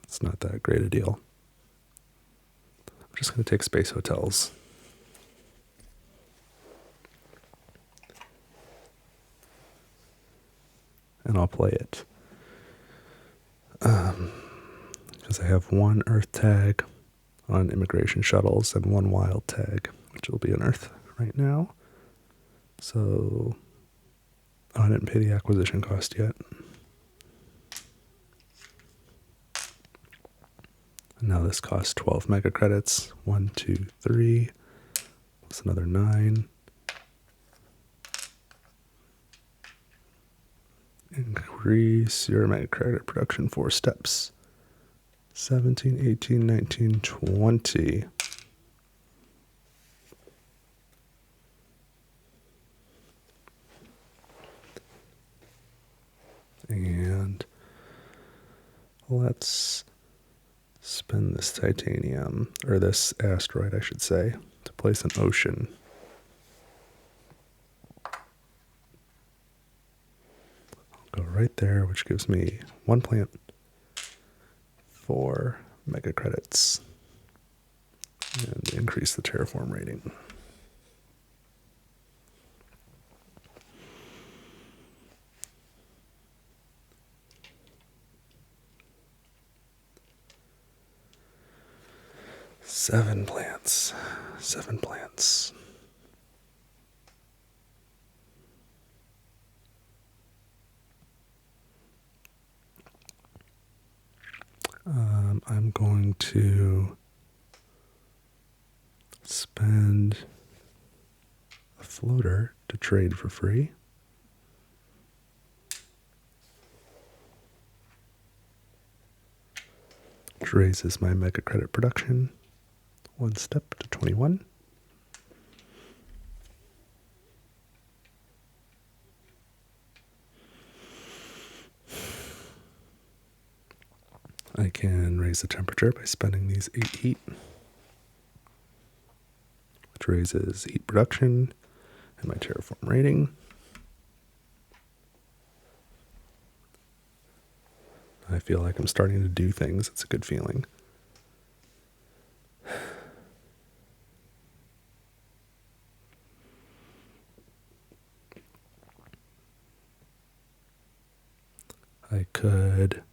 It's not that great a deal. I'm just going to take space hotels. And I'll play it. Because I have 1 earth tag on immigration shuttles and 1 wild tag, which will be an earth right now. So Oh, I didn't pay the acquisition cost yet. And now this costs 12 mega credits. 1, 2, 3. Plus another 9. Increase your mega credit production 4 steps. 17, 18, 19, 20. And let's spend this titanium, or this asteroid, I should say, to place an ocean. I'll go right there, which gives me 1 plant, 4 mega credits, and increase the terraform rating. Seven plants. I'm going to spend a floater to trade for free. Which raises my mega credit production 1 step to 21. I can raise the temperature by spending these 8 heat, which raises heat production and my terraform rating. I feel like I'm starting to do things. It's a good feeling. I could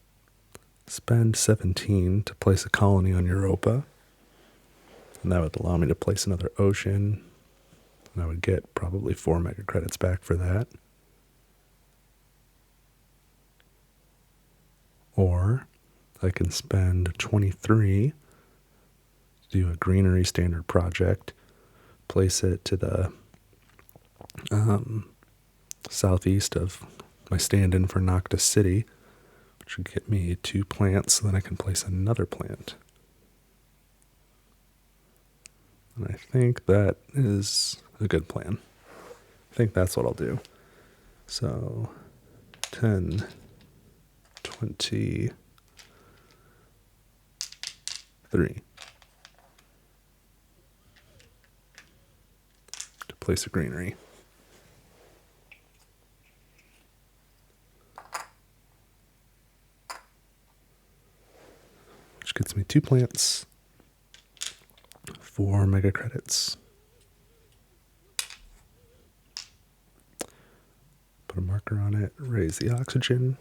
spend 17 to place a colony on Europa, and that would allow me to place another ocean, and I would get probably 4 mega credits back for that. Or I can spend 23 to do a greenery standard project, place it to the southeast of my stand-in for Noctis City, which would get me 2 plants, so then I can place another plant. And I think that is a good plan. I think that's what I'll do. So 10, 23 to place a greenery. Which gets me 2 plants, 4 mega credits. Put a marker on it, raise the oxygen.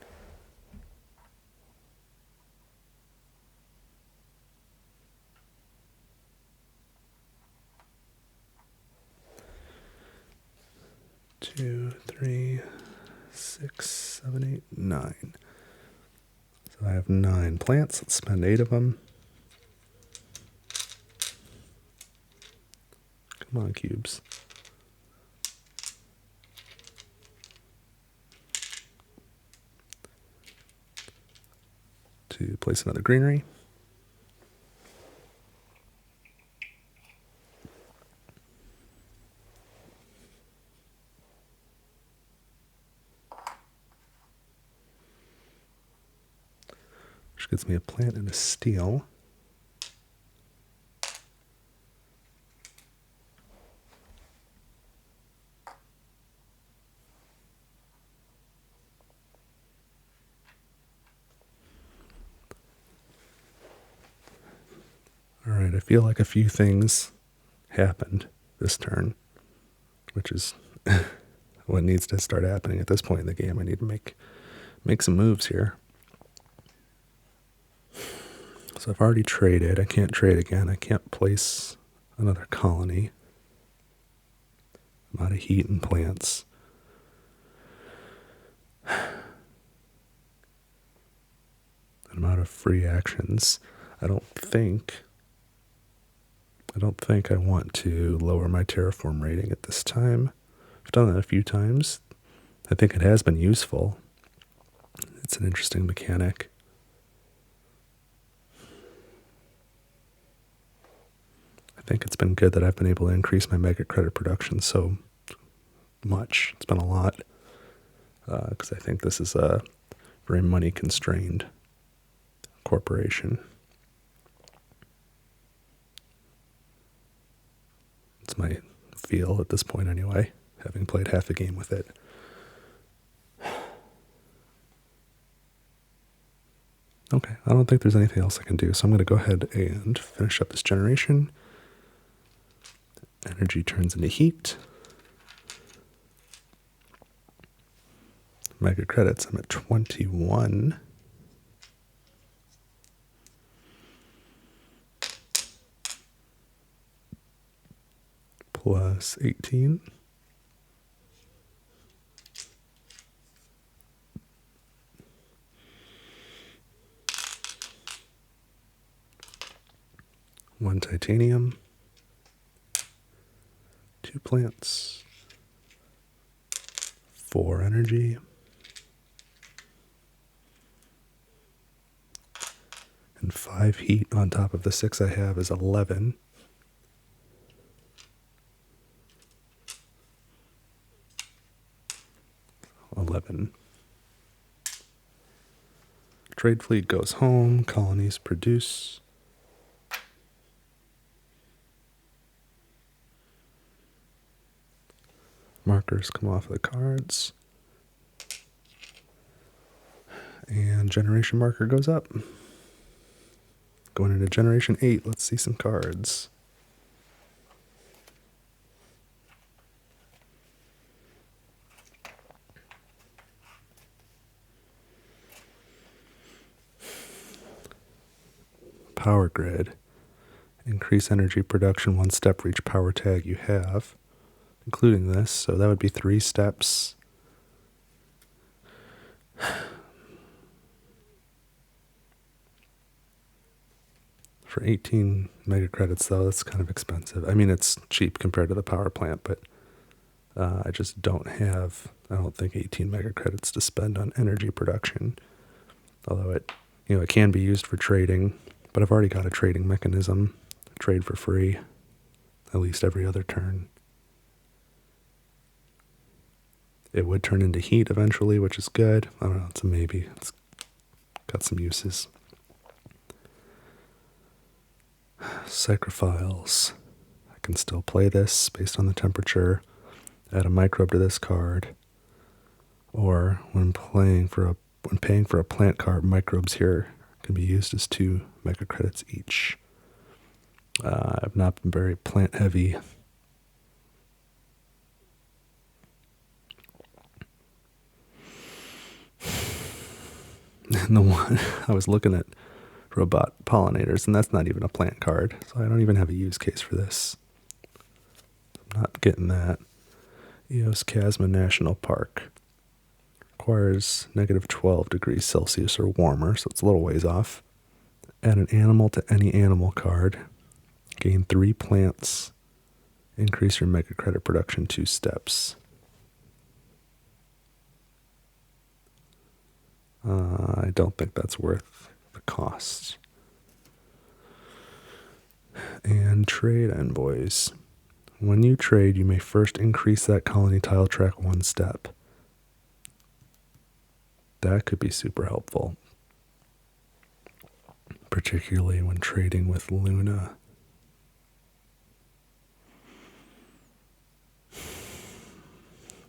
Two, 3, 6, 7, 8, 9. So I have 9 plants. Let's spend 8 of them. Come on, cubes. To place another greenery. Which gets me a plant and a steel. Alright, I feel like a few things happened this turn, which is what needs to start happening at this point in the game. I need to make some moves here. So I've already traded. I can't trade again. I can't place another colony. I'm out of heat and plants. I'm out of free actions. I don't think I want to lower my terraform rating at this time. I've done that a few times. I think it has been useful. It's an interesting mechanic. I think it's been good that I've been able to increase my mega credit production so much. It's been a lot, because I think this is a very money constrained corporation. It's my feel at this point anyway, having played half a game with it. Okay, I don't think there's anything else I can do, so I'm going to go ahead and finish up this generation. Energy turns into heat. Mega credits, I'm at 21. Plus 18. One titanium. 2 plants. 4 energy. And 5 heat on top of the 6 I have is 11. Trade fleet goes home. Colonies produce. Markers come off of the cards. And generation marker goes up. Going into generation 8, let's see some cards. Power grid. Increase energy production 1 step for each power tag you have, including this, so that would be 3 steps. For 18 mega credits, though, that's kind of expensive. I mean, it's cheap compared to the power plant, but I just don't have, I don't think, 18 mega credits to spend on energy production. Although it can be used for trading, but I've already got a trading mechanism. Trade for free, at least every other turn. It would turn into heat eventually, which is good. I don't know, it's a maybe. It's got some uses. Psychrophiles. I can still play this based on the temperature. Add a microbe to this card. Or when paying for a plant card, microbes here can be used as 2 mega credits each. I've not been very plant heavy. And the one I was looking at robot pollinators, and that's not even a plant card, so I don't even have a use case for this. I'm not getting that. Eos Chasma National Park requires negative 12 degrees Celsius or warmer, so it's a little ways off. Add an animal to any animal card. Gain 3 plants. Increase your mega credit production 2 steps. I don't think that's worth the cost. And trade envoys. When you trade, you may first increase that colony tile track 1 step. That could be super helpful, particularly when trading with Luna.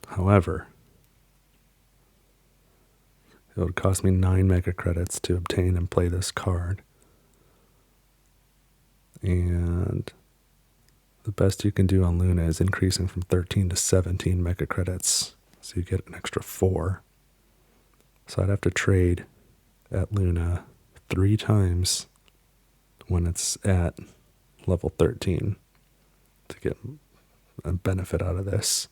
However, it would cost me 9 mega credits to obtain and play this card. And the best you can do on Luna is increasing from 13 to 17 mega credits, so you get an extra 4. So I'd have to trade at Luna 3 times when it's at level 13 to get a benefit out of this.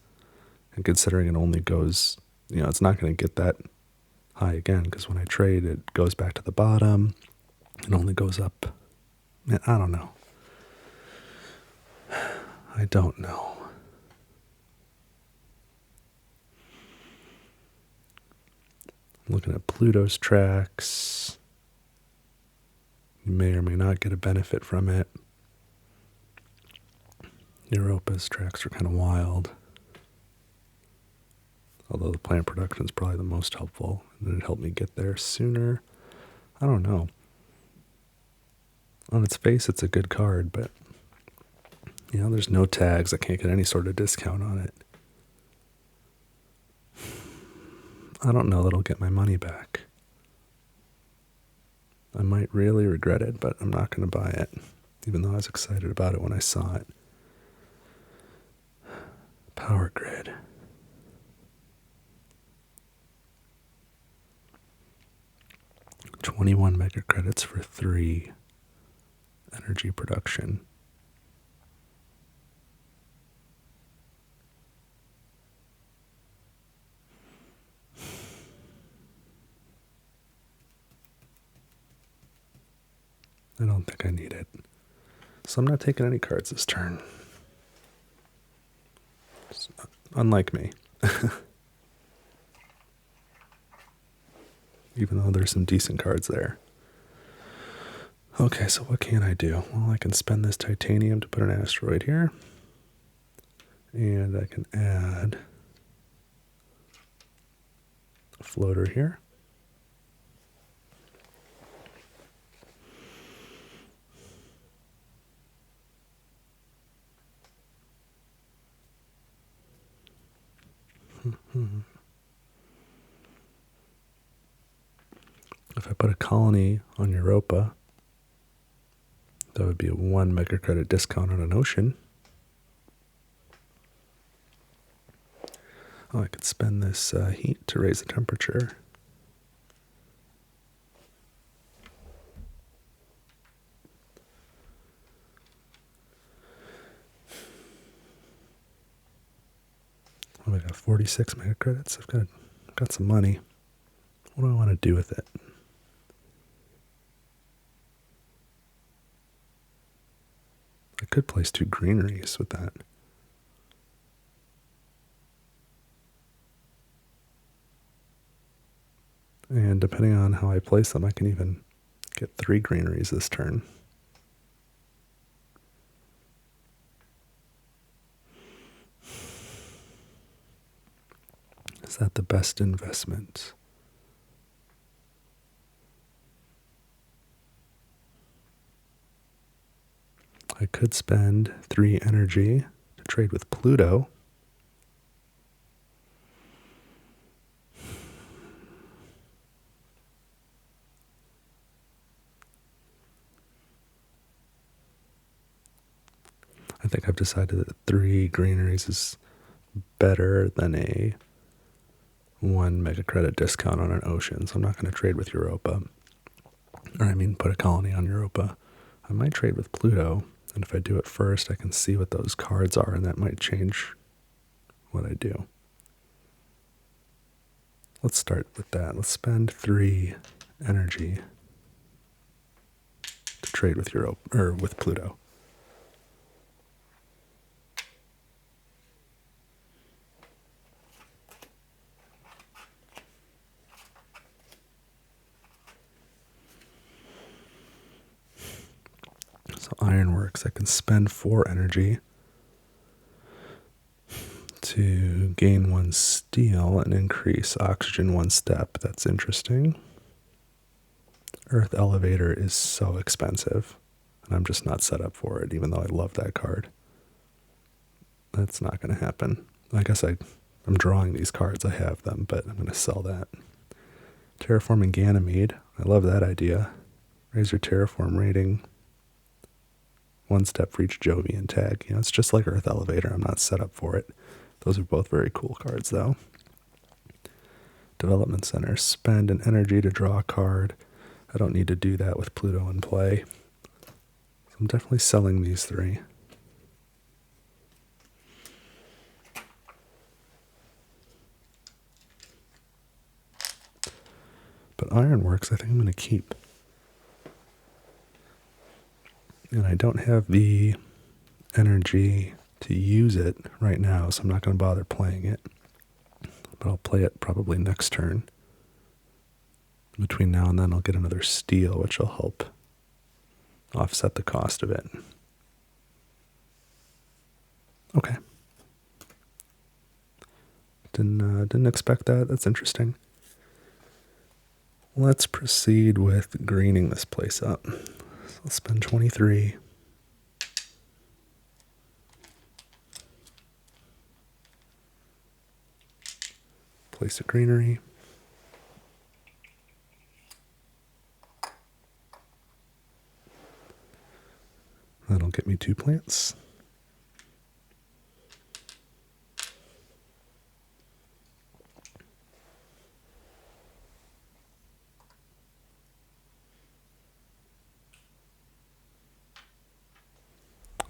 And considering it only goes, it's not going to get that high again, because when I trade, it goes back to the bottom. It only goes up. I don't know. I don't know. I'm looking at Pluto's tracks. You may or may not get a benefit from it. Europa's tracks are kind of wild. Although the plant production is probably the most helpful. And it helped me get there sooner. I don't know. On its face, it's a good card, but there's no tags. I can't get any sort of discount on it. I don't know that I'll get my money back. I might really regret it, but I'm not going to buy it, even though I was excited about it when I saw it. Power grid. $21 mega credits for 3 energy production. I don't think I need it. So I'm not taking any cards this turn. Unlike me. Even though there's some decent cards there. Okay, so what can I do? Well, I can spend this titanium to put an asteroid here. And I can add a floater here. If I put a colony on Europa, that would be a 1 mega credit discount on an ocean. Oh, I could spend this heat to raise the temperature. Oh, I got 46 mega credits. I've got some money. What do I want to do with it? I could place 2 greeneries with that. And depending on how I place them, I can even get 3 greeneries this turn. Is that the best investment? I could spend 3 energy to trade with Pluto. I think I've decided that 3 greeneries is better than a 1 mega credit discount on an ocean, so I'm not going to trade with Europa. Put a colony on Europa. I might trade with Pluto, and if I do it first, I can see what those cards are, and that might change what I do. Let's start with that. Let's spend 3 energy to trade with Europa, or with Pluto. So Ironworks, I can spend 4 energy to gain 1 steel and increase oxygen 1 step. That's interesting. Earth Elevator is so expensive, and I'm just not set up for it, even though I love that card. That's not going to happen. I guess I'm drawing these cards. I have them, but I'm going to sell that. Terraforming Ganymede. I love that idea. Raise your terraform rating 1 step for each Jovian tag. It's just like Earth Elevator. I'm not set up for it. Those are both very cool cards, though. Development Center. Spend an energy to draw a card. I don't need to do that with Pluto in play. So I'm definitely selling these 3. But ironworks, I think I'm going to keep. And I don't have the energy to use it right now, so I'm not going to bother playing it. But I'll play it probably next turn. Between now and then, I'll get another steel, which will help offset the cost of it. Okay. Didn't expect that. That's interesting. Let's proceed with greening this place up. So I'll spend 23. Place a greenery. That'll get me 2 plants.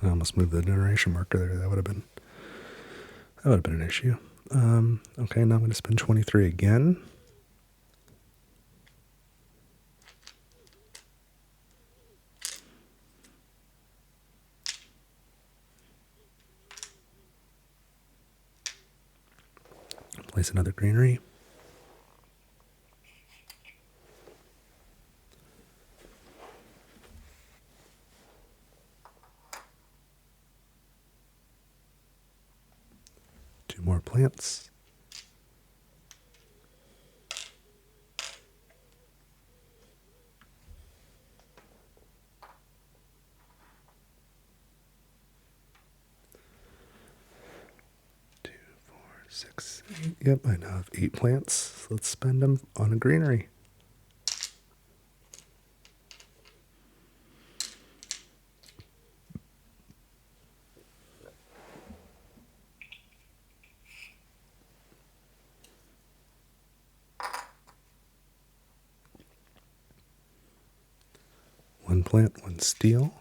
I almost moved the generation marker there. That would have been an issue. Okay, now I'm going to spend 23 again. Place another greenery. Two more plants. Six, eight. Yep, I now have 8 plants. So let's spend them on a greenery. One plant, one steel.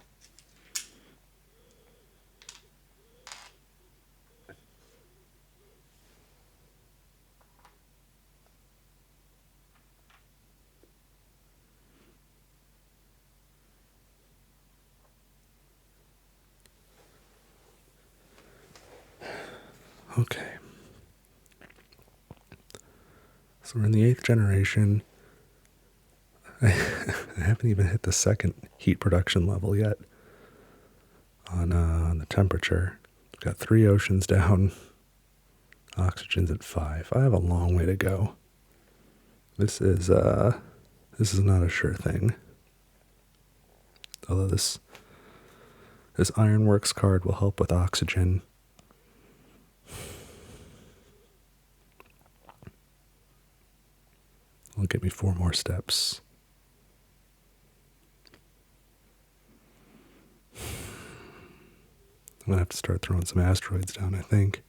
Okay. So we're in the 8th generation. I haven't even hit the second heat production level yet on the temperature. We've got 3 oceans down. Oxygen's at 5. I have a long way to go. This is not a sure thing. Although this Ironworks card will help with oxygen. It'll get me 4 more steps. I'm going to have to start throwing some asteroids down, I think.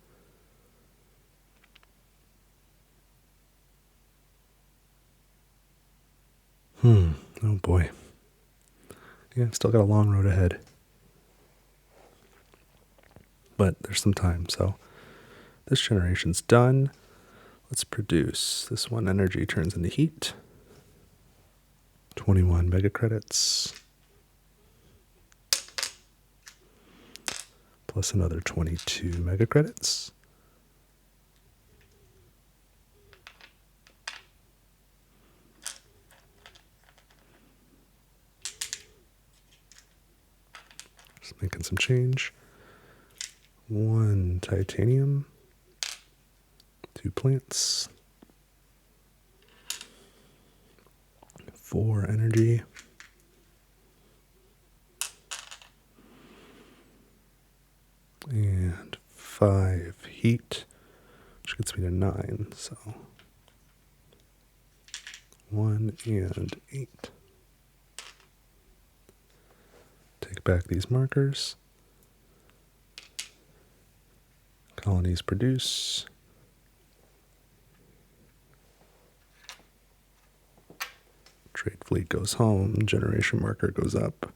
Oh boy. Yeah, I've still got a long road ahead. But there's some time, so this generation's done. Let's produce. This one energy turns into heat. 21 mega credits. Plus another 22 mega credits. Just making some change. 1 titanium. 2 plants. 4 energy. And 5 heat, which gets me to 9, so 1 and 8. Take back these markers. Colonies produce. Trade fleet goes home. Generation marker goes up.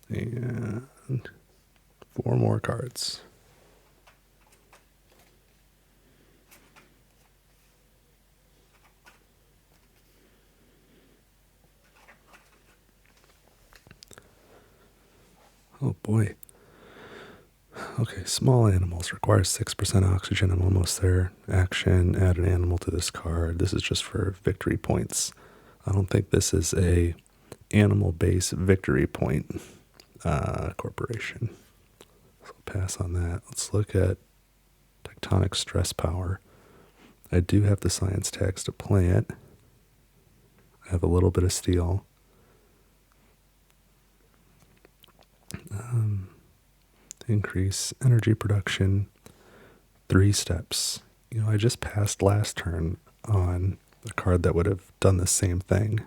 And 4 more cards. Oh boy. Okay, small animals requires 6% oxygen. I'm almost there. Action, add an animal to this card. This is just for victory points. I don't think this is a animal-based victory point corporation. So pass on that. Let's look at tectonic stress power. I do have the science tags to play it. I have a little bit of steel. Increase energy production 3 steps. I just passed last turn on a card that would have done the same thing.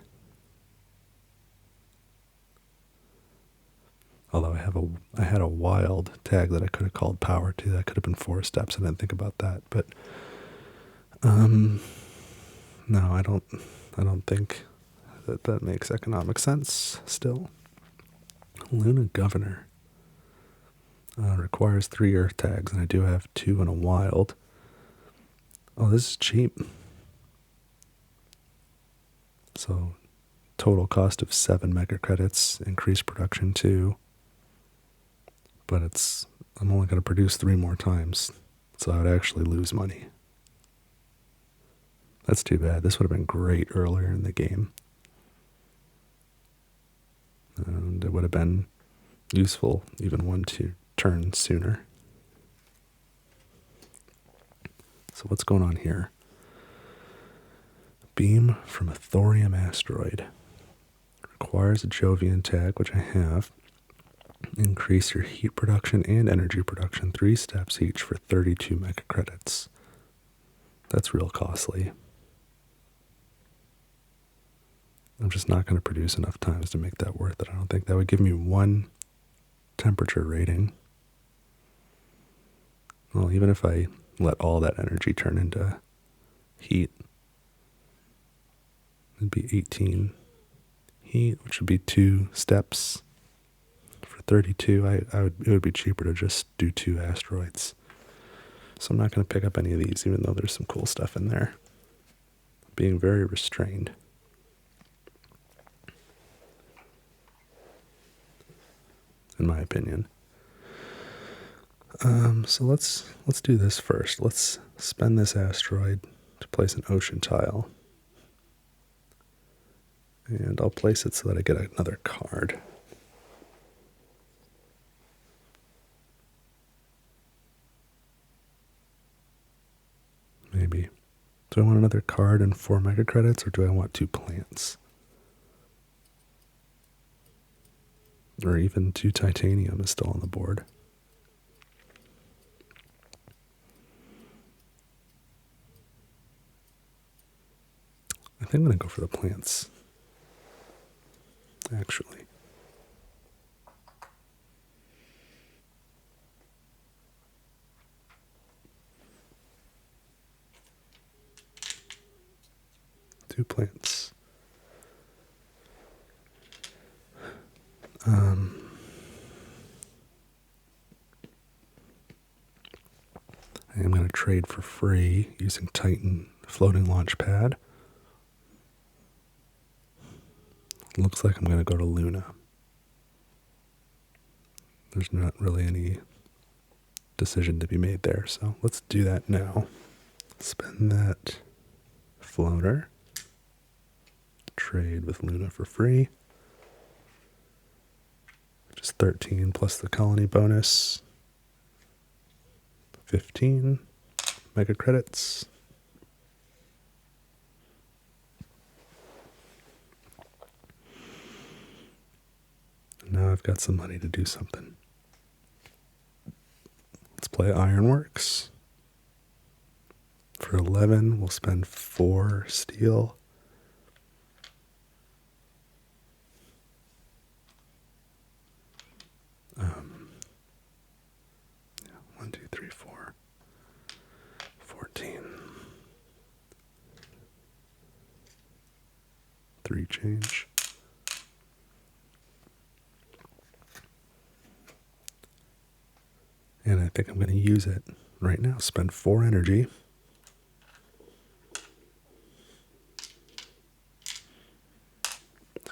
Although I had a wild tag that I could have called power to. That could have been 4 steps. I didn't think about that. But no, I don't think that makes economic sense still. Luna Governor requires 3 earth tags, and I do have 2 and a wild. Oh, this is cheap. So total cost of 7 mega credits, increased production 2. But I'm only going to produce 3 more times, so I would actually lose money. That's too bad. This would have been great earlier in the game. And it would have been useful even 1-2 turns sooner. So what's going on here? Beam from a thorium asteroid. Requires a Jovian tag, which I have. Increase your heat production and energy production 3 steps each for 32 mega credits. That's real costly. I'm just not going to produce enough times to make that worth it. I don't think that would give me 1 temperature rating. Well, even if I let all that energy turn into heat, it'd be 18 heat, which would be 2 steps. For 32, it would be cheaper to just do 2 asteroids. So I'm not going to pick up any of these, even though there's some cool stuff in there. Being very restrained. In my opinion. So let's do this first. Let's spend this asteroid to place an ocean tile. And I'll place it so that I get another card. Maybe. Do I want another card and 4 mega credits, or do I want 2 plants? Or even 2 titanium is still on the board. I think I'm going to go for the plants, actually. Two plants. I am going to trade for free using Titan floating launch pad. Looks like I'm going to go to Luna. There's not really any decision to be made there, so let's do that now. Spend that floater. Trade with Luna for free. Which is 13 plus the colony bonus. 15 mega credits. And now I've got some money to do something. Let's play Ironworks. For 11, we'll spend 4 steel. Yeah, 1, 2, 3, 4. 14. 3 change. And I think I'm going to use it right now. Spend 4 energy.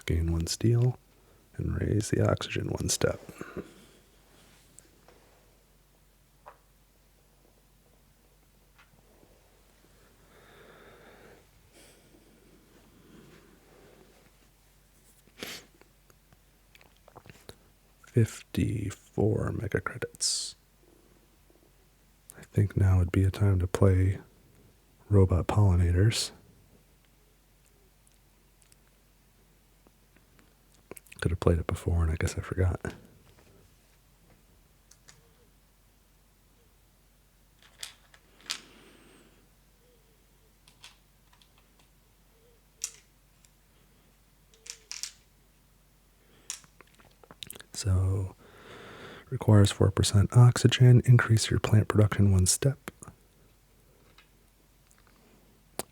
Gain 1 steel and raise the oxygen 1 step. 54 mega credits. I think now would be a time to play robot pollinators. Could have played it before and I guess I forgot. So, requires 4% oxygen, increase your plant production 1 step.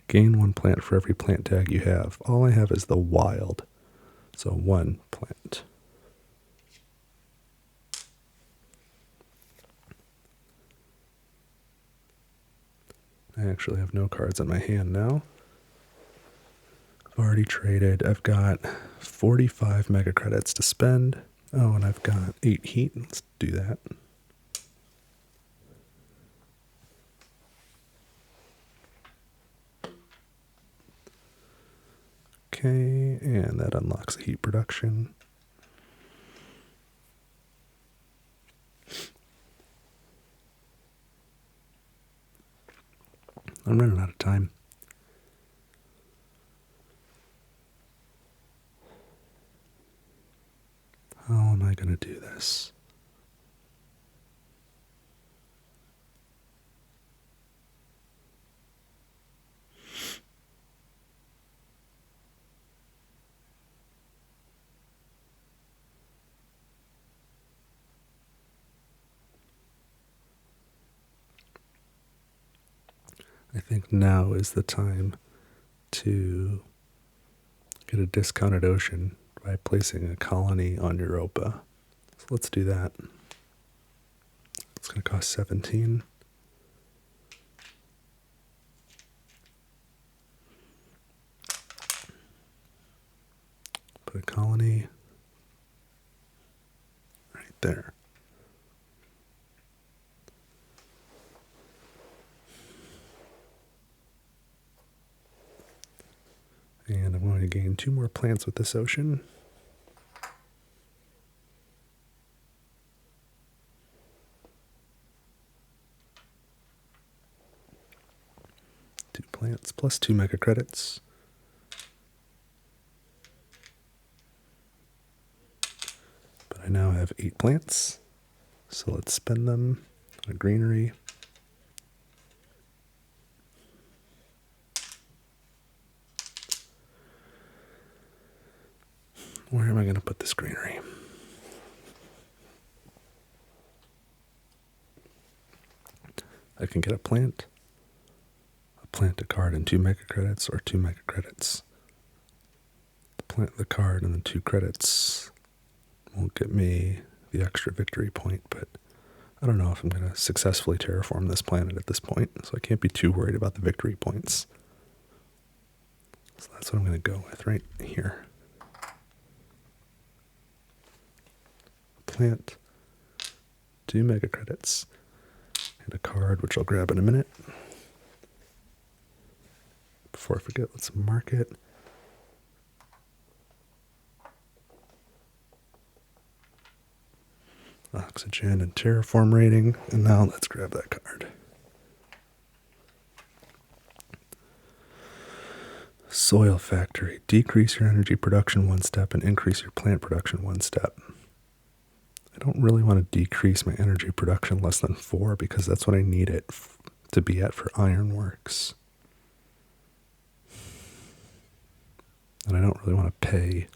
Gain 1 plant for every plant tag you have. All I have is the wild, so 1 plant. I actually have no cards in my hand now. I've already traded. I've got 45 mega credits to spend. Oh, and I've got 8 heat. Let's do that. Okay, and that unlocks the heat production. I'm running out of time. How am I going to do this? I think now is the time to get a discounted ocean by placing a colony on Europa. So let's do that. It's going to cost 17. Put a colony right there. And I'm going to gain 2 more plants with this ocean. Two plants plus 2 mega credits. But I now have 8 plants. So let's spend them on greenery. Where am I going to put this greenery? I can get a plant, a card, and 2 mega credits, or 2 mega credits. The plant, the card, and the 2 credits won't get me the extra victory point, but I don't know if I'm going to successfully terraform this planet at this point, so I can't be too worried about the victory points. So that's what I'm going to go with right here. Plant, 2 mega credits, and a card, which I'll grab in a minute. Before I forget, let's mark it. Oxygen and terraform rating, and now let's grab that card. Soil factory. Decrease your energy production 1 step and increase your plant production 1 step. I don't really want to decrease my energy production less than 4 because that's what I need it to be at for ironworks. And I don't really want to pay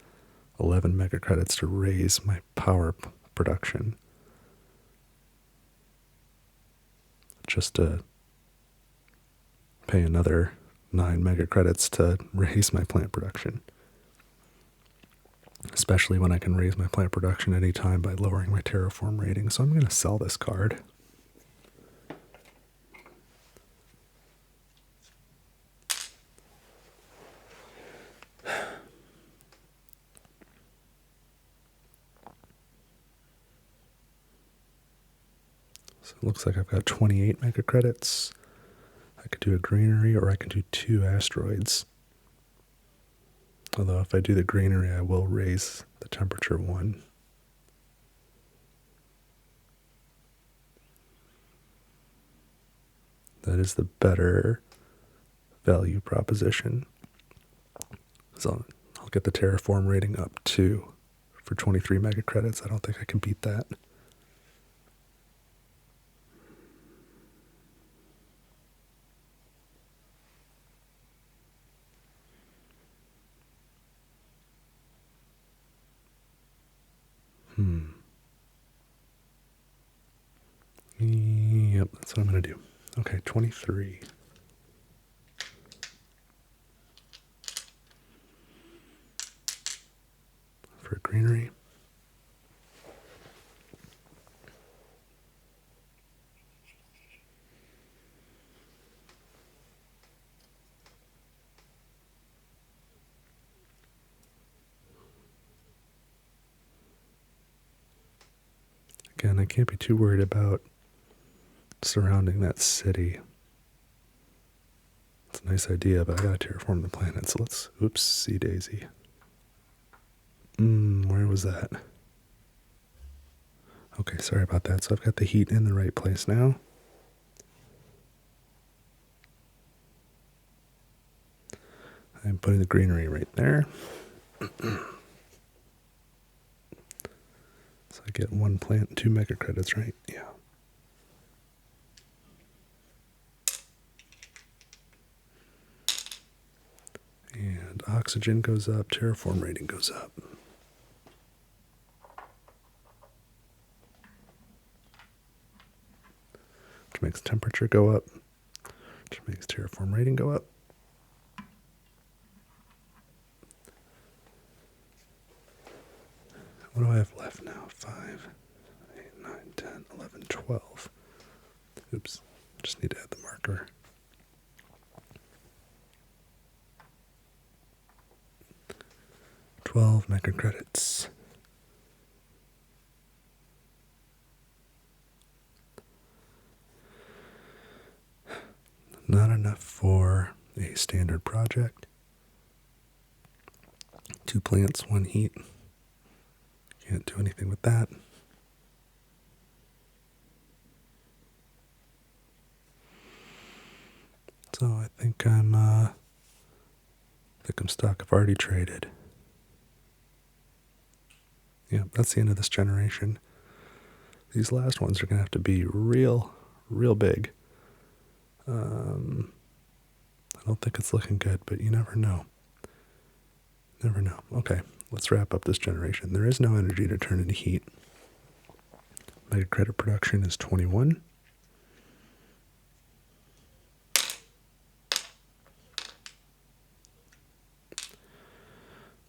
11 mega credits to raise my power production. Just to pay another 9 mega credits to raise my plant production. Especially when I can raise my plant production anytime by lowering my terraform rating. So I'm going to sell this card. So it looks like I've got 28 mega credits. I could do a greenery or I could do 2 asteroids. Although if I do the greenery, I will raise the temperature 1. That is the better value proposition. So I'll get the Terraform rating up too for 23 mega credits. I don't think I can beat that. Yep, that's what I'm going to do. Okay, 23. For greenery. Again, I can't be too worried about surrounding that city. It's a nice idea, but I gotta terraform the planet, so let's, oopsie daisy. Where was that? Okay, sorry about that. So I've got the heat in the right place now. I'm putting the greenery right there. So I get 1 plant and 2 mega credits, right? Yeah. And oxygen goes up, terraform rating goes up. Which makes temperature go up, which makes terraform rating go up. What do I have left now? 5, 8, 9, 10, 11, 12. Oops, just need to add the marker. Mega credits. Not enough for a standard project. 2 plants, 1 heat. Can't do anything with that. So I think I'm stuck. I've already traded. Yeah, that's the end of this generation. These last ones are going to have to be real big. I don't think it's looking good, but you never know. Never know. Okay, let's wrap up this generation. There is no energy to turn into heat. Mega credit production is 21.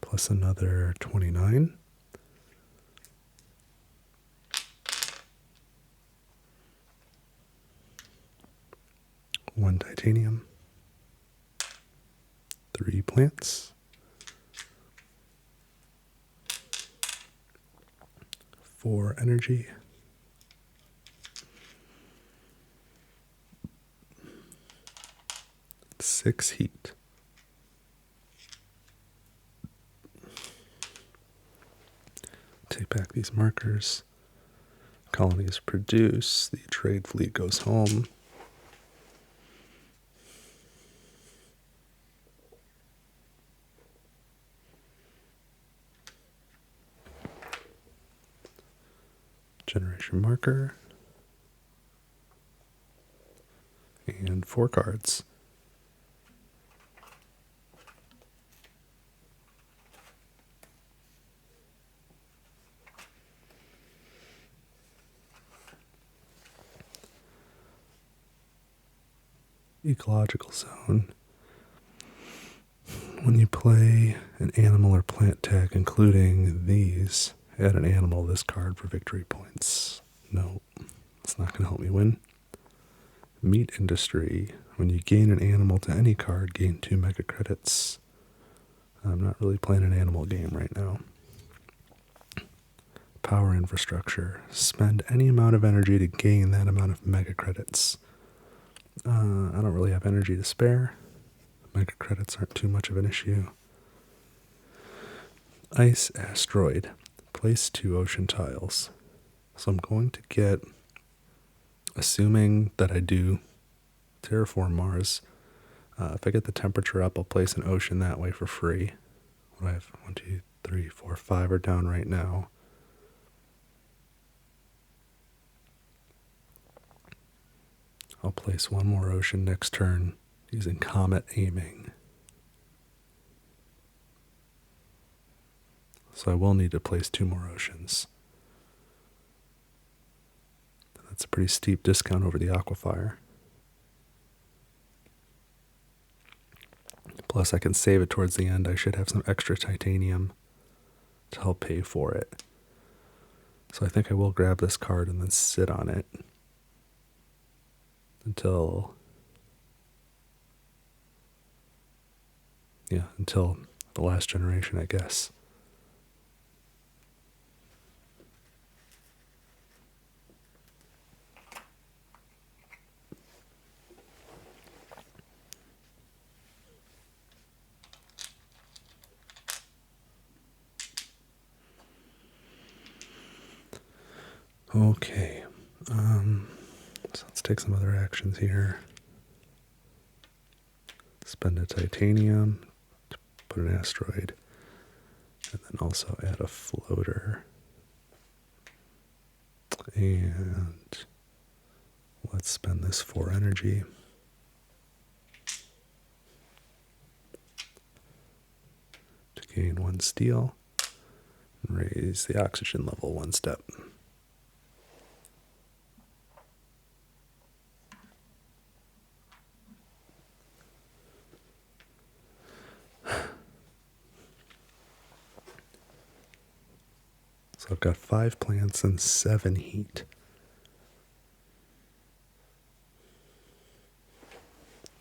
Plus another 29. One titanium, 3 plants, 4 energy, 6 heat. Take back these markers. Colonies produce. The trade fleet goes home. Generation marker. And 4 cards. Ecological zone. When you play an animal or plant tag, including these, add an animal this card for victory points. No, it's not going to help me win. Meat industry. When you gain an animal to any card, gain 2 mega credits. I'm not really playing an animal game right now. Power infrastructure. Spend any amount of energy to gain that amount of mega credits. I don't really have energy to spare. Mega credits aren't too much of an issue. Ice asteroid. Place 2 ocean tiles. So I'm going to get, assuming that I do Terraform Mars. If I get the temperature up, I'll place an ocean that way for free. What do I have? 1, 2, 3, 4, 5 are down right now. I'll place one more ocean next turn using comet aiming. So I will need to place 2 more oceans. That's a pretty steep discount over the Aquafire. Plus I can save it towards the end. I should have some extra titanium to help pay for it. So I think I will grab this card and then sit on it until the last generation, I guess. Okay, so let's take some other actions here. Spend a titanium to put an asteroid, and then also add a floater. And let's spend this 4 energy. To gain 1 steel, and raise the oxygen level 1 step. So I've got 5 plants and 7 heat.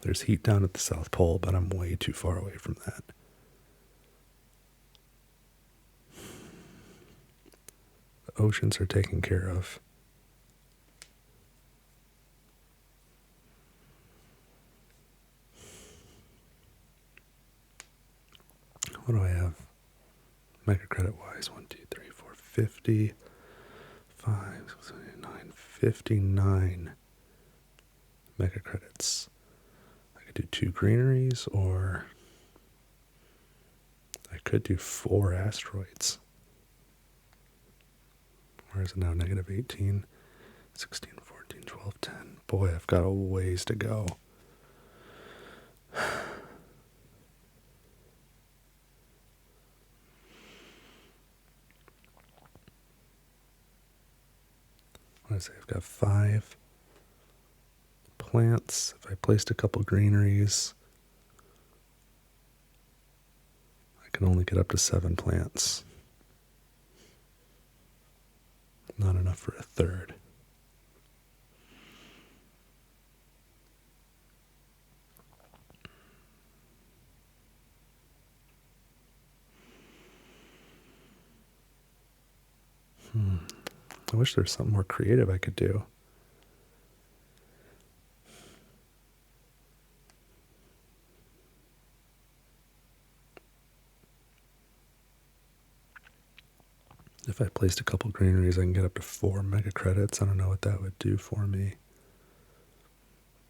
There's heat down at the South Pole, but I'm way too far away from that. The oceans are taken care of. What do I have? Mega credit wise, 1, 2, 3, 4, 50, 5, 6, 7, 8, 9, 59 mega credits. I could do 2 greeneries, or I could do 4 asteroids. Where is it now? Negative 18, 16, 14, 12, 10. Boy, I've got a ways to go. What did I say? I've got 5 plants. If I placed a couple greeneries, I can only get up to 7 plants. Not enough for a third. I wish there was something more creative I could do. If I placed a couple greeneries, I can get up to 4 mega credits. I don't know what that would do for me.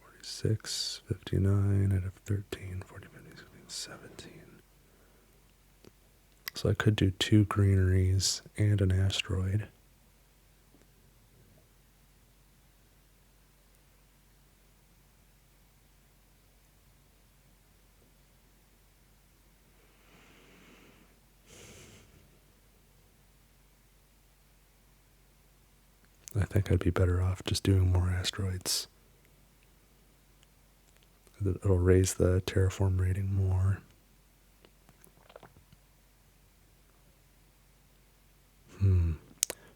46, 59, I'd have 13, 40, 50, 16, 17. So I could do 2 greeneries and an asteroid. I think I'd be better off just doing more asteroids. It'll raise the terraform rating more. I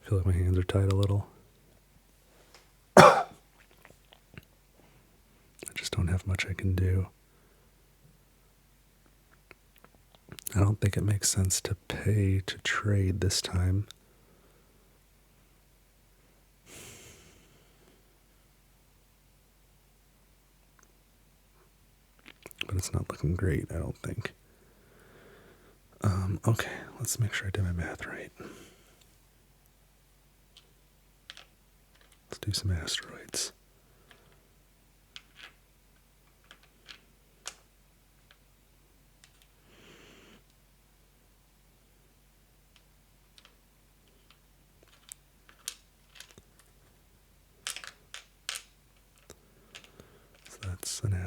feel like my hands are tied a little. I just don't have much I can do. I don't think it makes sense to pay to trade this time. But it's not looking great, I don't think. Okay, let's make sure I did my math right. Let's do some asteroids.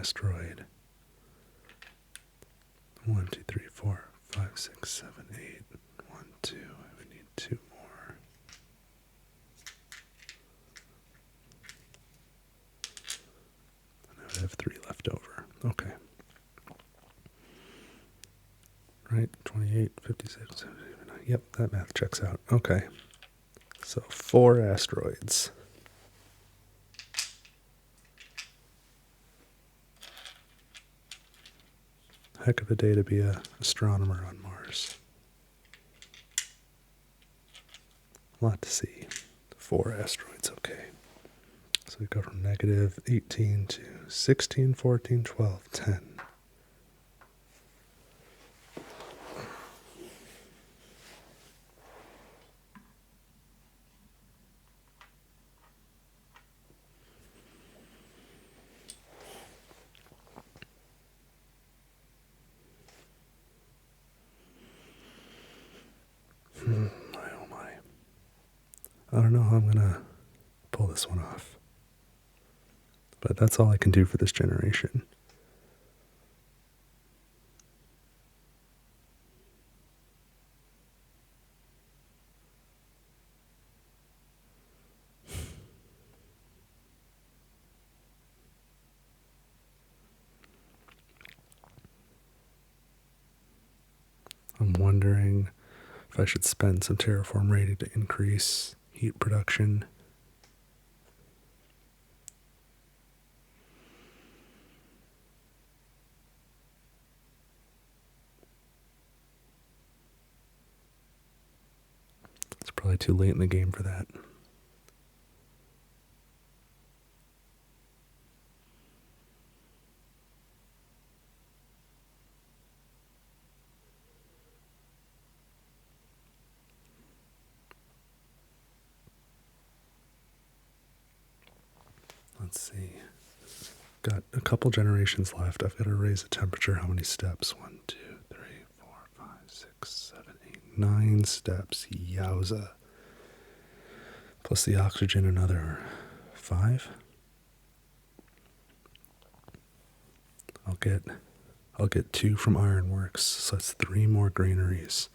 asteroid. 1, 2, 3, 4, 5, 6, 7, 8. 1, 2. We need 2 more. And I would have 3 left over. Okay. Right, 28, 56, 79. Yep, that math checks out. Okay. So 4 asteroids. Heck of a day to be an astronomer on Mars. A lot to see. 4 asteroids, okay. So we go from negative 18 to 16, 14, 12, 10. My oh my. I don't know how I'm going to pull this one off. But that's all I can do for this generation. I'm wondering if I should spend some terraform rating to increase heat production. It's probably too late in the game for that. Let's see. Got a couple generations left. I've got to raise the temperature. How many steps? 1, 2, 3, 4, 5, 6, 7, 8, 9 steps. Yowza. Plus the oxygen, another 5. I'll get 2 from ironworks, so that's 3 more granaries.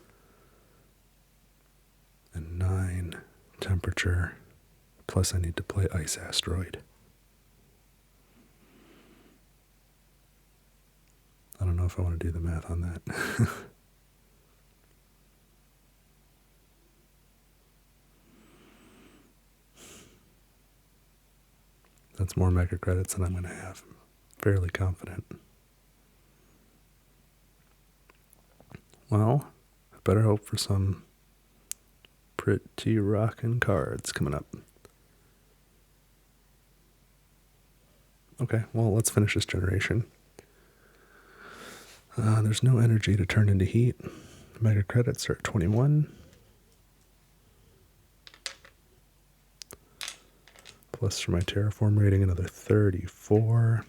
And 9 temperature. Plus I need to play ice asteroid. I don't know if I want to do the math on that. That's more mega credits than I'm going to have. I'm fairly confident. Well, I better hope for some pretty rockin' cards coming up. Okay, well, let's finish this generation. There's no energy to turn into heat. Mega credits are at 21. Plus for my terraform rating, another 34.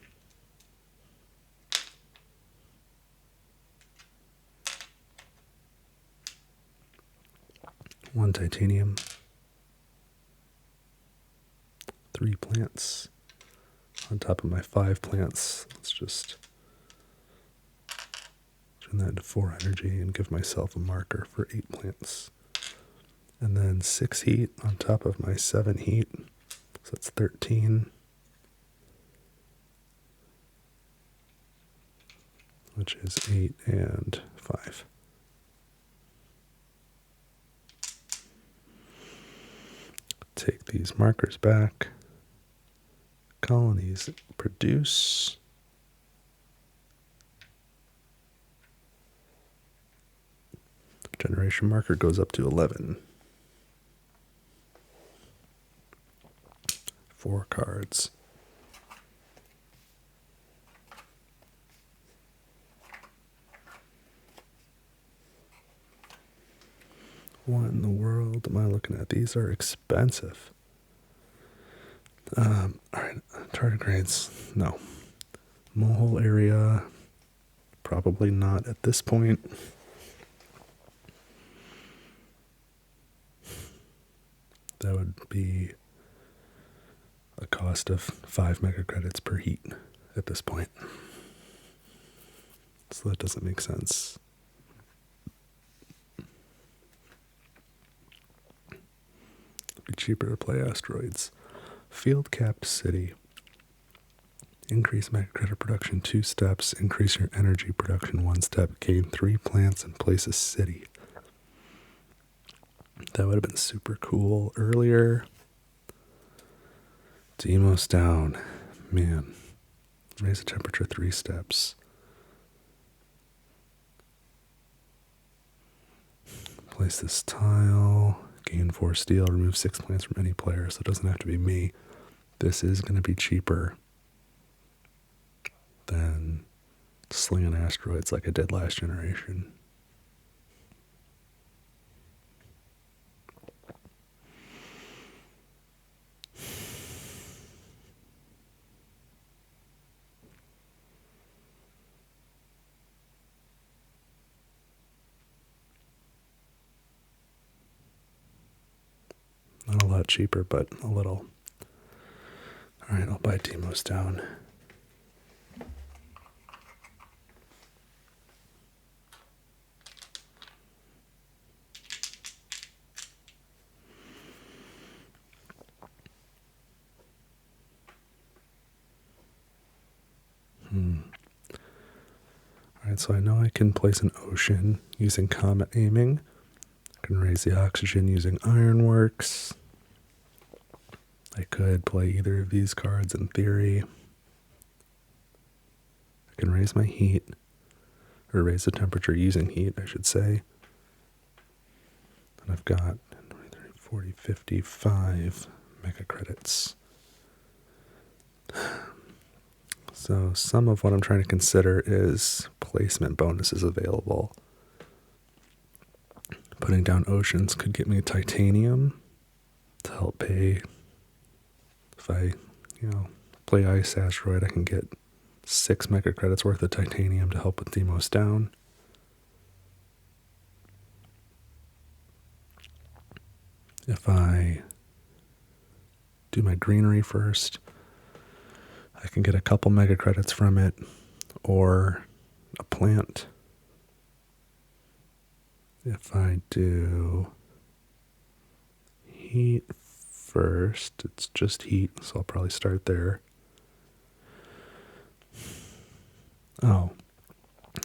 One titanium. 3 plants. On top of my 5 plants, let's just turn that into 4 energy and give myself a marker for 8 plants. And then 6 heat on top of my 7 heat. So that's 13. Which is 8 and 5. Take these markers back. Colonies produce. Generation marker goes up to 11. 4 cards. What in the world am I looking at? These are expensive. Alright, tardigrades, no. Mole area, probably not at this point. That would be a cost of 5 mega credits per heat at this point. So that doesn't make sense. It'd be cheaper to play asteroids. Field capped city. Increase mega credit production 2 steps. Increase your energy production 1 step. Gain 3 plants and place a city. That would have been super cool earlier. Demos down. Man. Raise the temperature 3 steps. Place this tile. Gain 4 steel. Remove 6 plants from any player, so it doesn't have to be me. This is going to be cheaper than slinging asteroids like I did last generation. Not a lot cheaper, but a little. Alright, I'll buy Demos down. Alright, so I know I can place an ocean using comet aiming. I can raise the oxygen using ironworks. I could play either of these cards in theory. I can raise my heat, or raise the temperature using heat, I should say. And I've got 40, 55 mega credits. So some of what I'm trying to consider is placement bonuses available. Putting down oceans could get me titanium to help pay. If I, play Ice Asteroid, I can get 6 mega credits worth of titanium to help with Demos down. If I do my greenery first, I can get a couple mega credits from it, or a plant. If I do heat first, it's just heat, so I'll probably start there. Oh,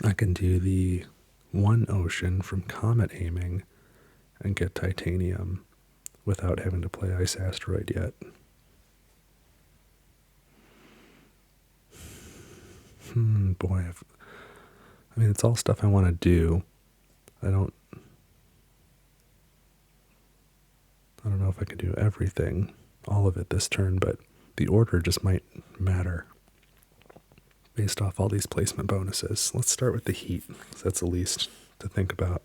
I can do the 1 ocean from comet aiming and get titanium without having to play Ice Asteroid yet. Boy, it's all stuff I want to do. I don't know if I can do everything, all of it this turn, but the order just might matter based off all these placement bonuses. Let's start with the heat, because that's the least to think about.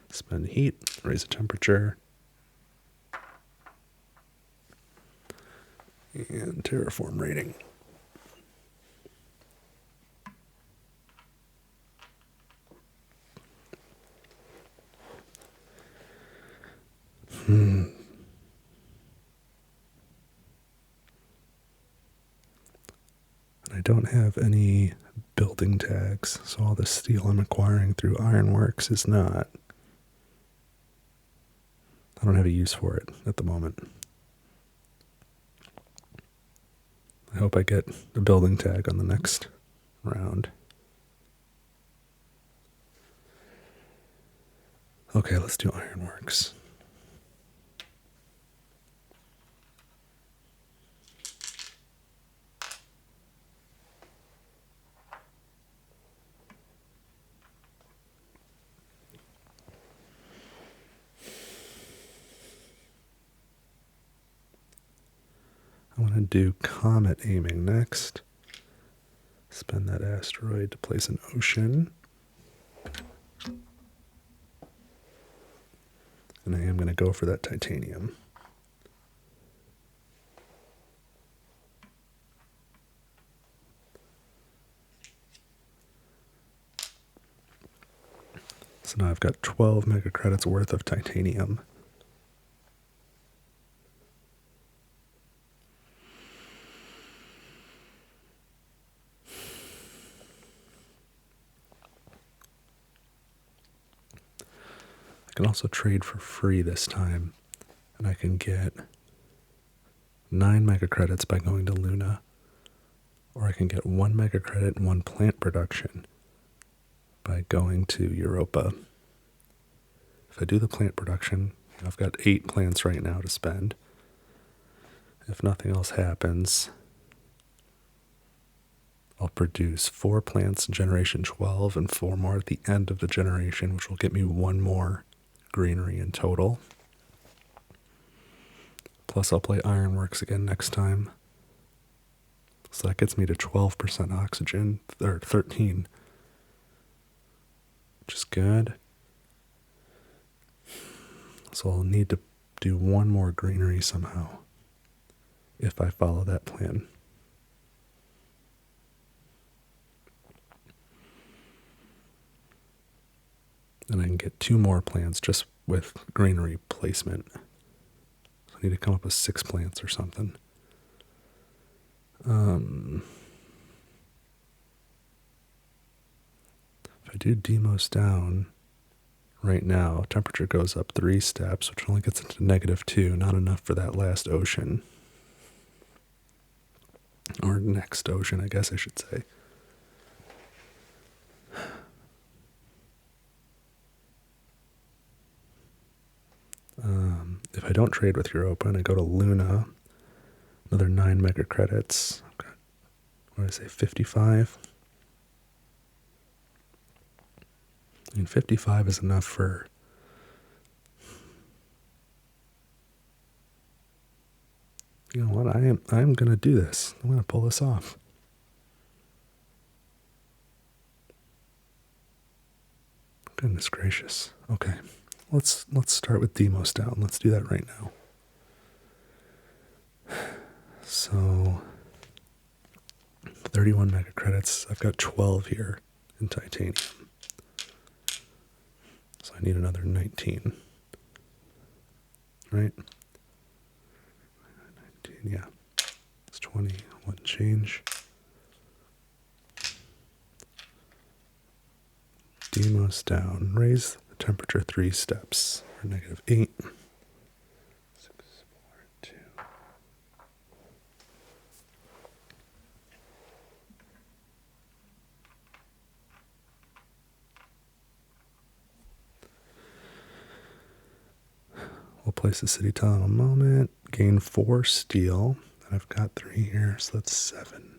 Spend heat, raise the temperature, and terraform rating. I don't have any building tags, so all the steel I'm acquiring through ironworks is not. I don't have a use for it at the moment. I hope I get a building tag on the next round. Okay, let's do ironworks. I want to do comet aiming next. Spend that asteroid to place an ocean. And I am going to go for that titanium. So now I've got 12 mega credits worth of titanium. I can also trade for free this time, and I can get 9 mega credits by going to Luna, or I can get 1 mega credit and 1 plant production by going to Europa. If I do the plant production, I've got 8 plants right now to spend. If nothing else happens, I'll produce 4 plants in generation 12 and 4 more at the end of the generation, which will get me 1 more greenery in total. Plus I'll play Ironworks again next time. So that gets me to 12% oxygen, or 13, which is good. So I'll need to do 1 more greenery somehow if I follow that plan. And I can get 2 more plants just with greenery placement. So I need to come up with 6 plants or something. If I do Demos down right now, temperature goes up 3 steps, which only gets into -2, not enough for that last ocean. Or next ocean, I guess I should say. If I don't trade with Europa and I go to Luna, another 9 mega credits. I've got, what did I say, 55? I mean, 55 is enough for... You know what, I'm going to do this. I'm going to pull this off. Goodness gracious. Okay. Let's start with Demos down. Let's do that right now. So 31 mega credits. I've got 12 here in titanium. So I need another 19. Right? 19, yeah. It's 20. One change. Demos down. Raise the temperature 3 steps. Or -8. 6, 4, 2. We'll place the city tile in a moment. Gain 4 steel. And I've got 3 here, so that's 7.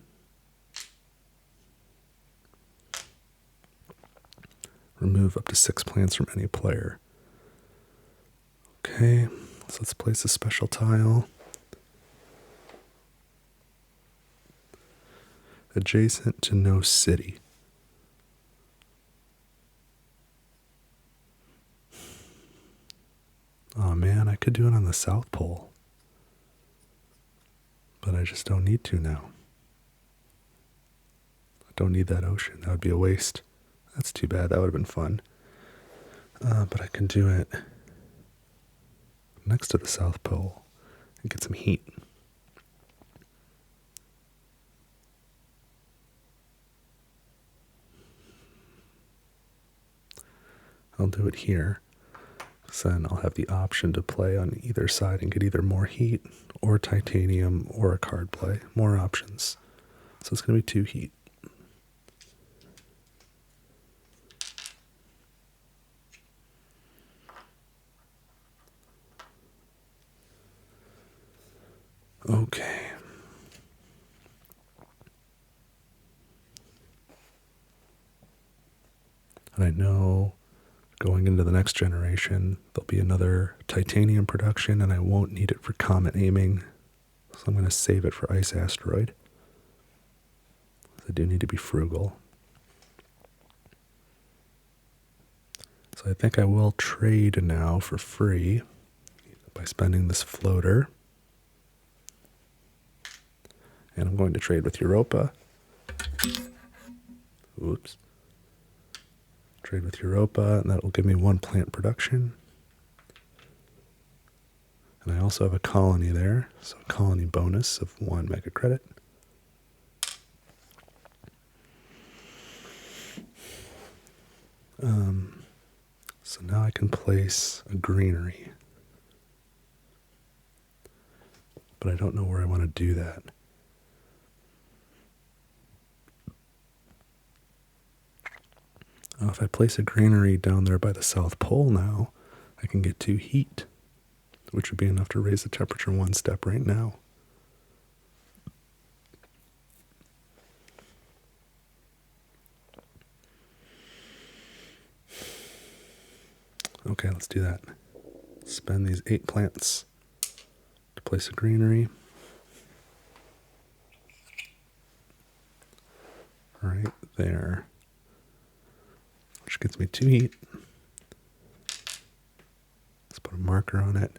Remove up to 6 plants from any player. Okay, so let's place a special tile. Adjacent to no city. Oh man, I could do it on the South Pole. But I just don't need to now. I don't need that ocean. That would be a waste. That's too bad. That would have been fun. But I can do it next to the South Pole and get some heat. I'll do it here. So then I'll have the option to play on either side and get either more heat or titanium or a card play. More options. So it's going to be 2 heat. Okay. And I know going into the next generation, there'll be another titanium production, and I won't need it for comet aiming. So I'm going to save it for Ice Asteroid. I do need to be frugal. So I think I will trade now for free by spending this floater. And I'm going to trade with Europa. Oops. Trade with Europa, and that will give me 1 plant production. And I also have a colony there, so a colony bonus of 1 mega credit. So now I can place a greenery. But I don't know where I want to do that. If I place a greenery down there by the South Pole now, I can get 2 heat, which would be enough to raise the temperature 1 step right now. Okay, let's do that. Spend these 8 plants to place a greenery. Right there. Which gets me 2 heat. Let's put a marker on it.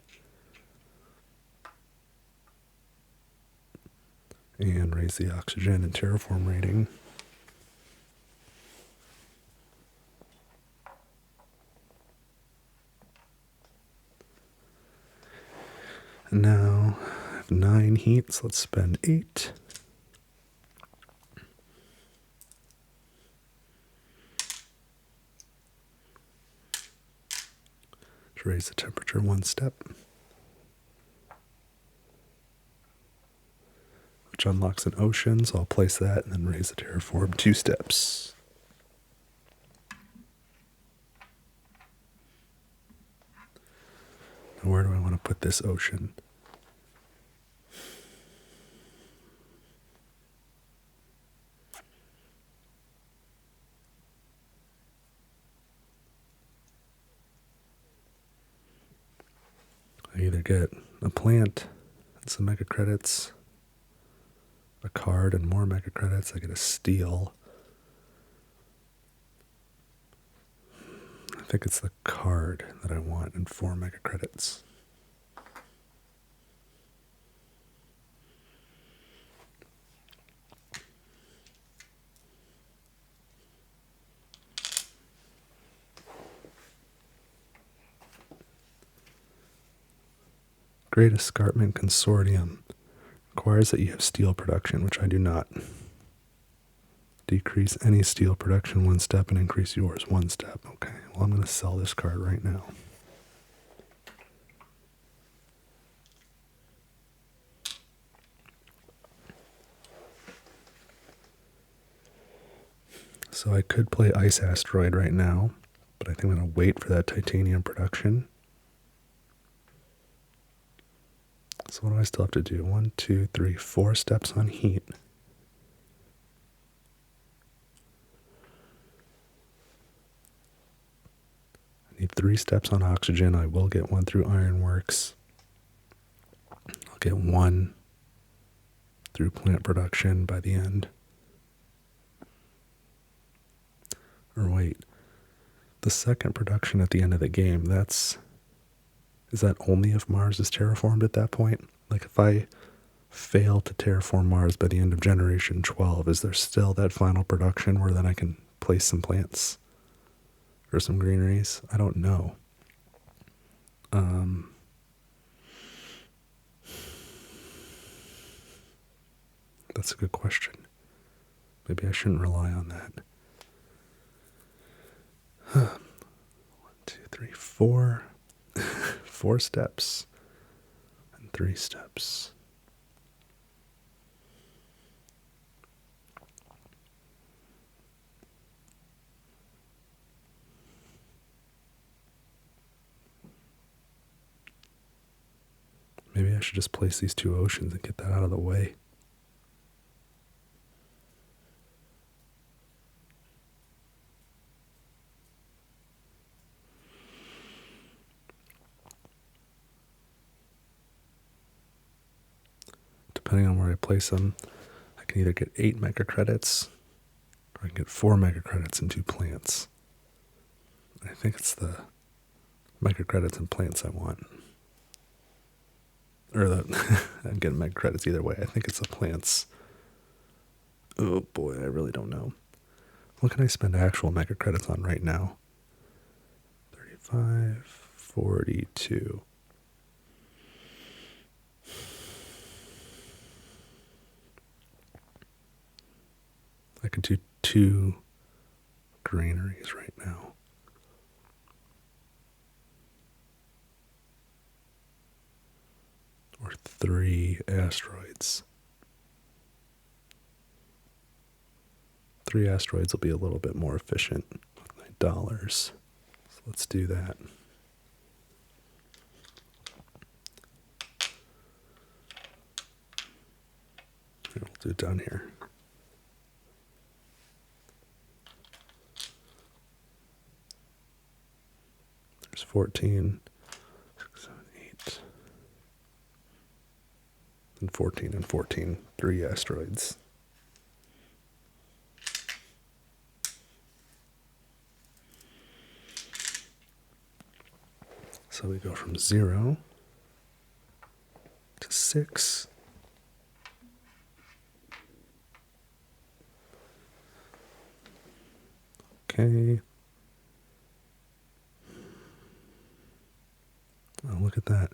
And raise the oxygen and terraform rating. And now I have 9 heat, so let's spend 8. To raise the temperature 1 step. Which unlocks an ocean, so I'll place that and then raise the terraform 2 steps. Now where do I want to put this ocean? I either get a plant and some mega credits, a card and more mega credits. I get a steel. I think it's the card that I want and 4 mega credits. Great Escarpment Consortium requires that you have steel production, which I do not. Decrease any steel production 1 step and increase yours 1 step. Okay, well, I'm going to sell this card right now. So I could play Ice Asteroid right now, but I think I'm going to wait for that titanium production. So what do I still have to do? 1, 2, 3, 4 steps on heat. I need 3 steps on oxygen. I will get 1 through Ironworks. I'll get 1 through plant production by the end. Or wait, the second production at the end of the game, is that only if Mars is terraformed at that point? Like if I fail to terraform Mars by the end of generation 12, is there still that final production where then I can place some plants or some greeneries? I don't know. That's a good question. Maybe I shouldn't rely on that. 1, 2, 3, 4. 4 steps and 3 steps. Maybe I should just place these 2 oceans and get that out of the way. Depending on where I place them, I can either get 8 mega credits or I can get 4 mega credits and 2 plants. I think it's the mega credits and plants I want. Or I'm getting mega credits either way. I think it's the plants. Oh boy, I really don't know. What can I spend actual mega credits on right now? 35, 42. I can do 2 greeneries right now. 3 asteroids. 3 asteroids will be a little bit more efficient with my dollars. So let's do that. We'll do it down here. There's 14, 6, 7, 8, and 14 and 14, 3 asteroids. So we go from 0 to 6. Okay. Oh, look at that.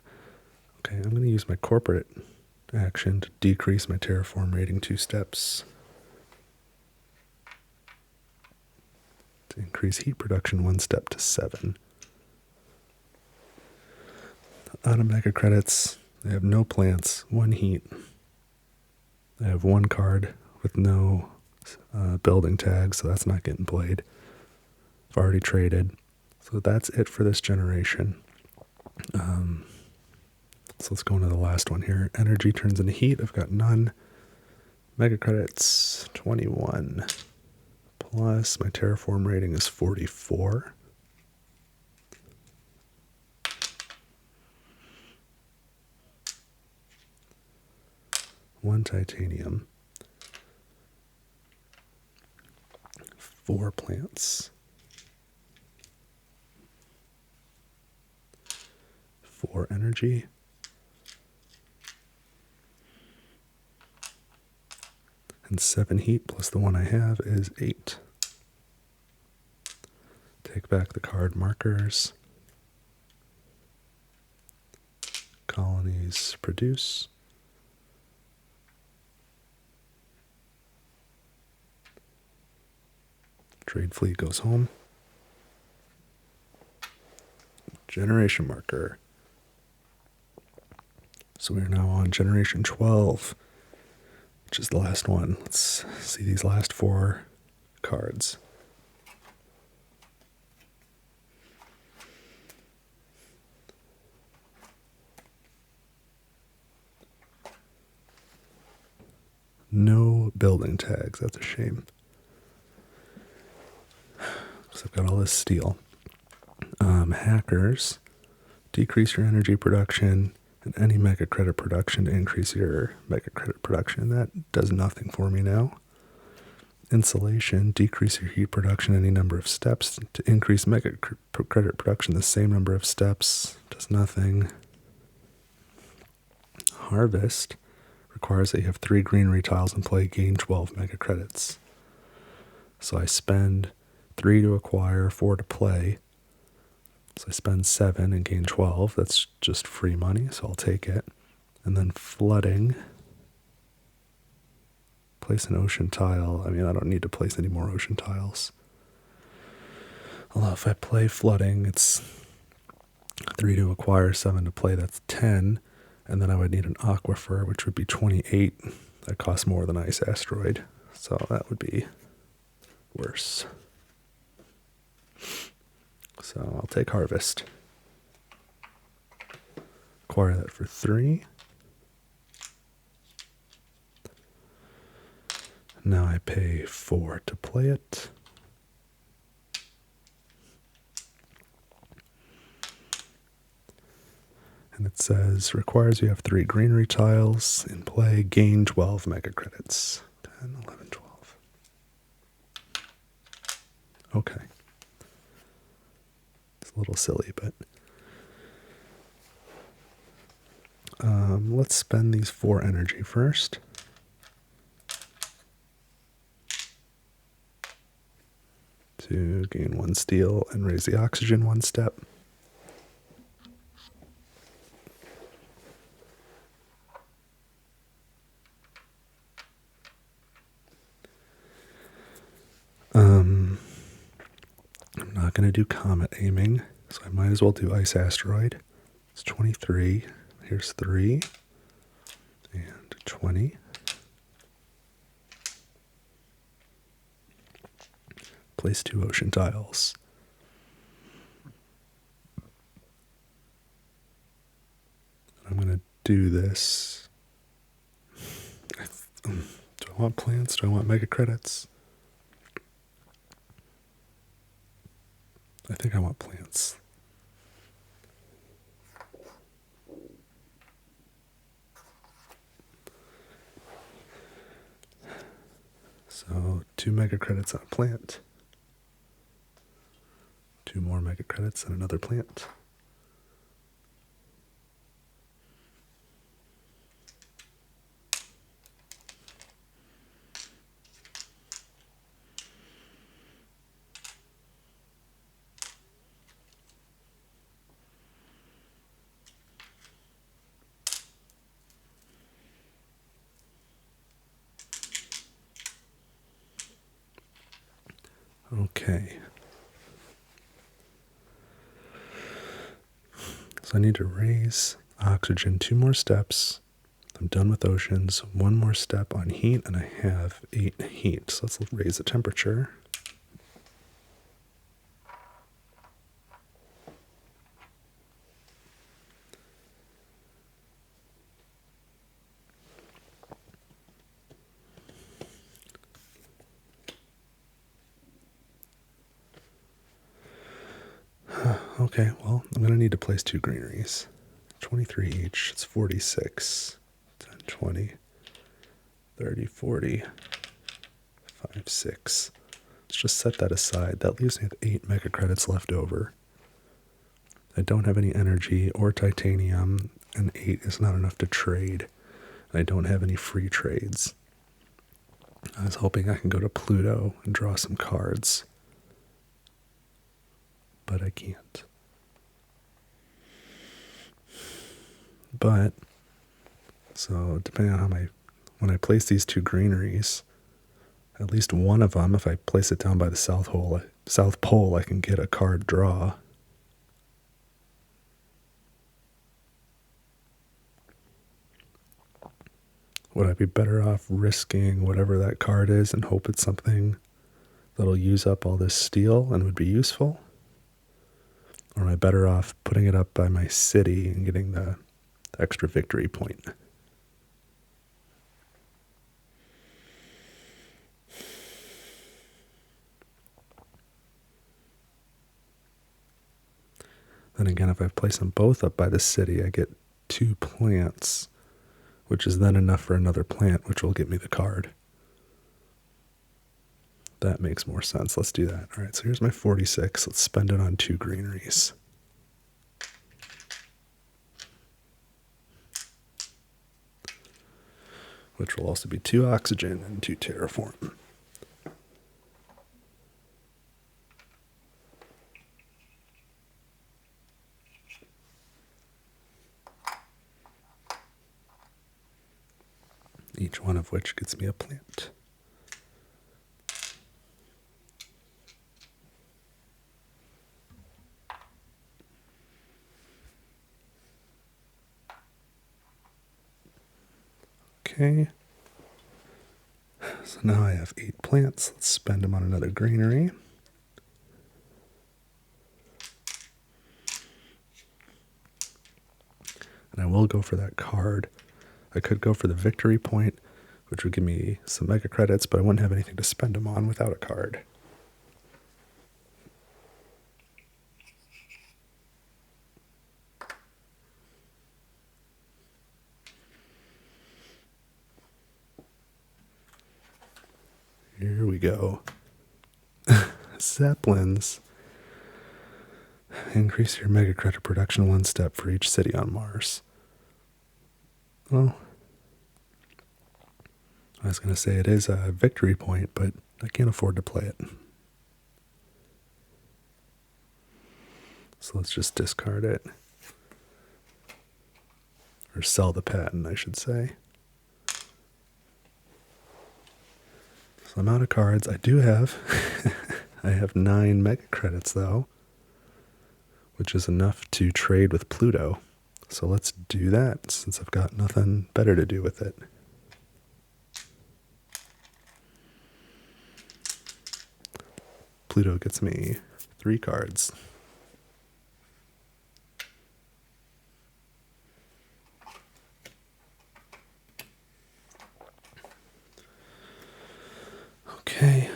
Okay, I'm going to use my corporate action to decrease my terraform rating 2 steps. To increase heat production 1 step to 7. Out of mega credits, I have no plants, 1 heat. I have 1 card with no building tag, so that's not getting played. I've already traded. So that's it for this generation. So let's go into the last one here. Energy turns into heat. I've got none. Mega credits, 21. Plus my terraform rating is 44. One titanium. 4 plants. 4 energy. And 7 heat plus the 1 I have is 8. Take back the card markers. Colonies produce. Trade fleet goes home. Generation marker. So we are now on generation 12, which is the last one. Let's see these last 4 cards. No building tags. That's a shame. So I've got all this steel. Hackers. Decrease your energy production and any mega credit production to increase your mega credit production. That does nothing for me now. Insulation. Decrease your heat production any number of steps to increase mega credit production the same number of steps. Does nothing. Harvest. Requires that you have 3 greenery tiles in play, gain 12 mega credits. So I spend 3 to acquire, 4 to play. So I spend 7 and gain 12. That's just free money, so I'll take it. And then flooding. Place an ocean tile. I mean, I don't need to place any more ocean tiles. Although if I play flooding, it's 3 to acquire, 7 to play. That's 10. And then I would need an aquifer, which would be 28. That costs more than Ice Asteroid. So that would be worse. So I'll take Harvest. Acquire that for 3. Now I pay 4 to play it. And it says, requires you have 3 greenery tiles in play, gain 12 mega credits. 10, 11, 12. Okay. It's a little silly, but let's spend these 4 energy first. To gain 1 steel and raise the oxygen 1 step. I'm not going to do comet aiming, so I might as well do Ice Asteroid. It's 23. Here's 3. And 20. Place 2 ocean tiles. I'm going to do this. Do I want plants? Do I want mega credits? I think I want plants. So 2 mega credits on a plant. 2 more mega credits on another plant. Okay. So I need to raise oxygen 2 more steps. I'm done with oceans. 1 more step on heat, and I have 8 heat. So let's raise the temperature. Okay, well, I'm going to need to place 2 greeneries. 23 each, it's 46. 10, 20, 30, 40, 5, 6. Let's just set that aside. That leaves me with 8 mega credits left over. I don't have any energy or titanium, and 8 is not enough to trade. I don't have any free trades. I was hoping I can go to Pluto and draw some cards, but I can't. But, so depending on how when I place these 2 greeneries, at least one of them, if I place it down by the South Pole, I can get a card draw. Would I be better off risking whatever that card is and hope it's something that'll use up all this steel and would be useful? Or am I better off putting it up by my city and getting the extra victory point? Then again, if I place them both up by the city, I get 2 plants, which is then enough for another plant, which will get me the card. That makes more sense. Let's do that. All right, so here's my 46. Let's spend it on 2 greeneries. Which will also be 2 oxygen and 2 terraform. Each one of which gets me a plant. Okay. So now I have 8 plants. Let's spend them on another greenery. And I will go for that card. I could go for the victory point, which would give me some mega credits, but I wouldn't have anything to spend them on without a card. Here we go. Zeppelins. Increase your mega credit production 1 step for each city on Mars. Well, I was going to say it is a victory point, but I can't afford to play it. So let's just discard it. Or sell the patent, I should say. So I'm out of cards. I do have, I have 9 mega credits though, which is enough to trade with Pluto. So let's do that since I've got nothing better to do with it. Pluto gets me 3 cards. Okay.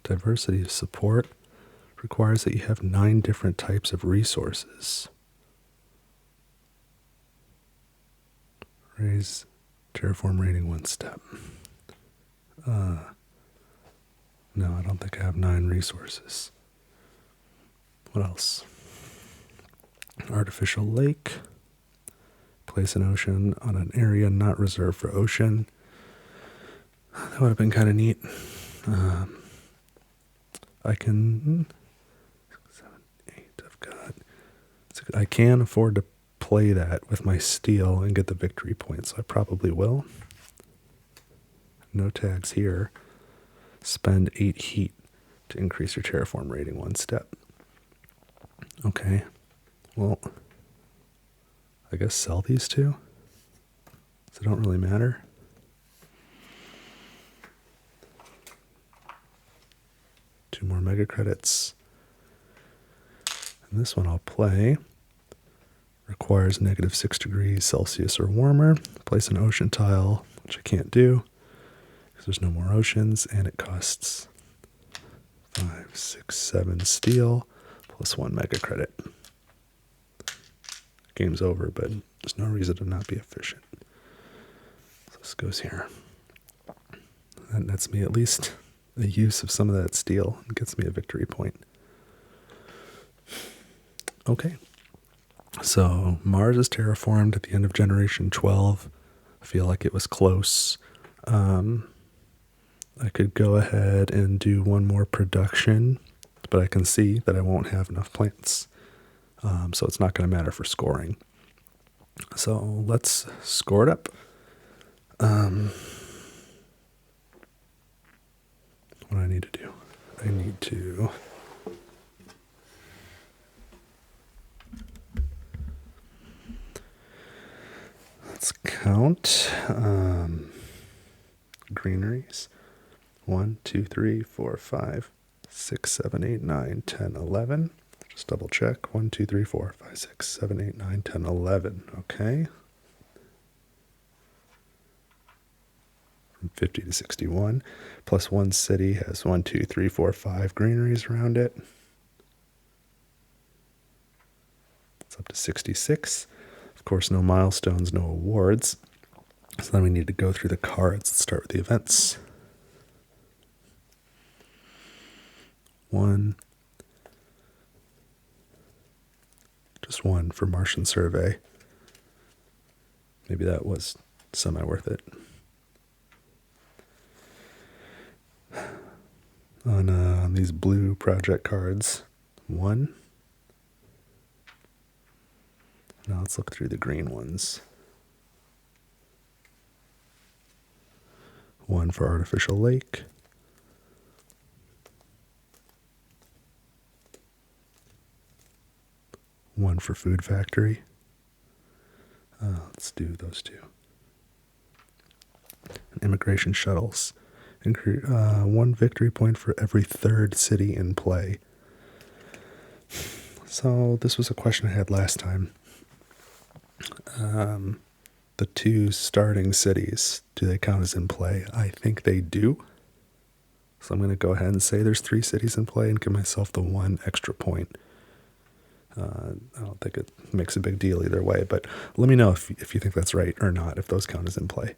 Diversity of support requires that you have 9 different types of resources. Raise terraform rating 1 step. No, I don't think I have 9 resources. What else? Artificial lake. Place an ocean on an area not reserved for ocean. That would have been kind of neat. I can... 7, 8, I've got... I can afford to play that with my steel and get the victory point, so I probably will. No tags here. Spend 8 heat to increase your terraform rating 1 step. Okay. Well, I guess sell these 2. So they don't really matter. Two more mega credits. And this one I'll play. Requires -6 degrees Celsius or warmer. Place an ocean tile, which I can't do because there's no more oceans, and it costs 5, 6, 7 steel plus 1 mega credit. Game's over, but there's no reason to not be efficient. So this goes here. That nets me at least the use of some of that steel and gets me a victory point. Okay. So Mars is terraformed at the end of Generation 12. I feel like it was close. I could go ahead and do 1 more production, but I can see that I won't have enough plants. So it's not going to matter for scoring. So let's score it up. What do I need to do? I need to... Let's count greeneries. 1, 2, 3, 4, 5, 6, 7, 8, 9, 10, 11. Just double check. 1, 2, 3, 4, 5, 6, 7, 8, 9, 10, 11. Okay. From 50 to 61. Plus 1 city has 1, 2, 3, 4, 5 greeneries around it. It's up to 66. Of course, no milestones, no awards. So then we need to go through the cards. Let's start with the events. 1. Just 1 for Martian survey. Maybe that was semi-worth it. On these blue project cards, 1. Now let's look through the green ones. 1 for artificial lake. 1 for food factory. Let's do those 2. Immigration shuttles. 1 victory point for every 3rd city in play. So this was a question I had last time. The 2 starting cities, do they count as in play? I think they do. So I'm going to go ahead and say there's 3 cities in play and give myself the 1 extra point. I don't think it makes a big deal either way, but let me know if you think that's right or not, if those count as in play.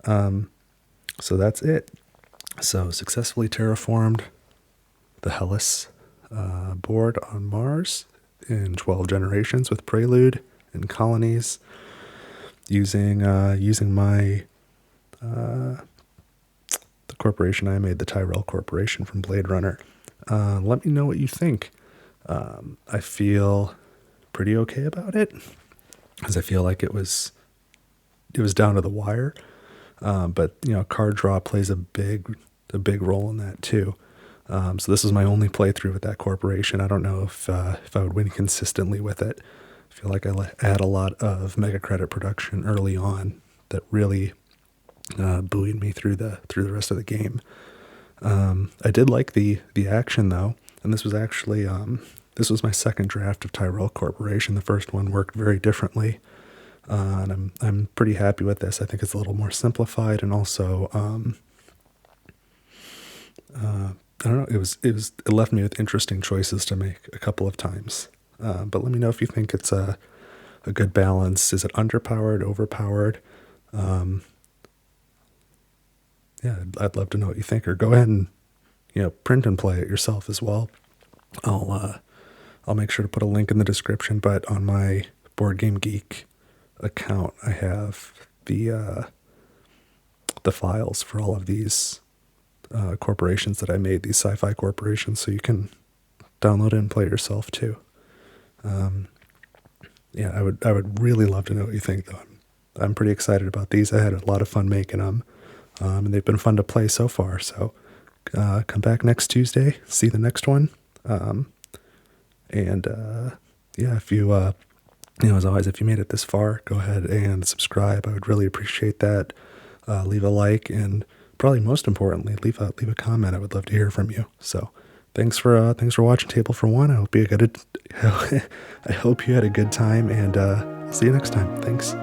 So that's it. So successfully terraformed the Hellas board on Mars in 12 generations with Prelude and Colonies, using my the corporation I made, the Tyrell Corporation from Blade Runner. Let me know what you think. I feel pretty okay about it, because I feel like it was down to the wire. But card draw plays a big role in that too. So this is my only playthrough with that corporation. I don't know if I would win consistently with it. I feel like I had a lot of mega credit production early on that really buoyed me through the rest of the game. I did like the action though, and this was actually this was my second draft of Tyrell Corporation. The first one worked very differently, and I'm pretty happy with this. I think it's a little more simplified, and also I don't know. It left me with interesting choices to make a couple of times. But let me know if you think it's a good balance. Is it underpowered, overpowered? Yeah, I'd love to know what you think. Or go ahead and print and play it yourself as well. I'll make sure to put a link in the description. But on my Board Game Geek account, I have the files for all of these corporations that I made, these sci-fi corporations, so you can download it and play it yourself too. Yeah, I would really love to know what you think, though. I'm pretty excited about these. I had a lot of fun making them, and they've been fun to play so far. So come back next Tuesday, see the next one, and yeah, if you as always, if you made it this far, go ahead and subscribe. I would really appreciate that. Leave a like, and probably most importantly, leave a comment. I would love to hear from you. So thanks for watching Table for One. I hope you had a good time, and I'll see you next time. Thanks.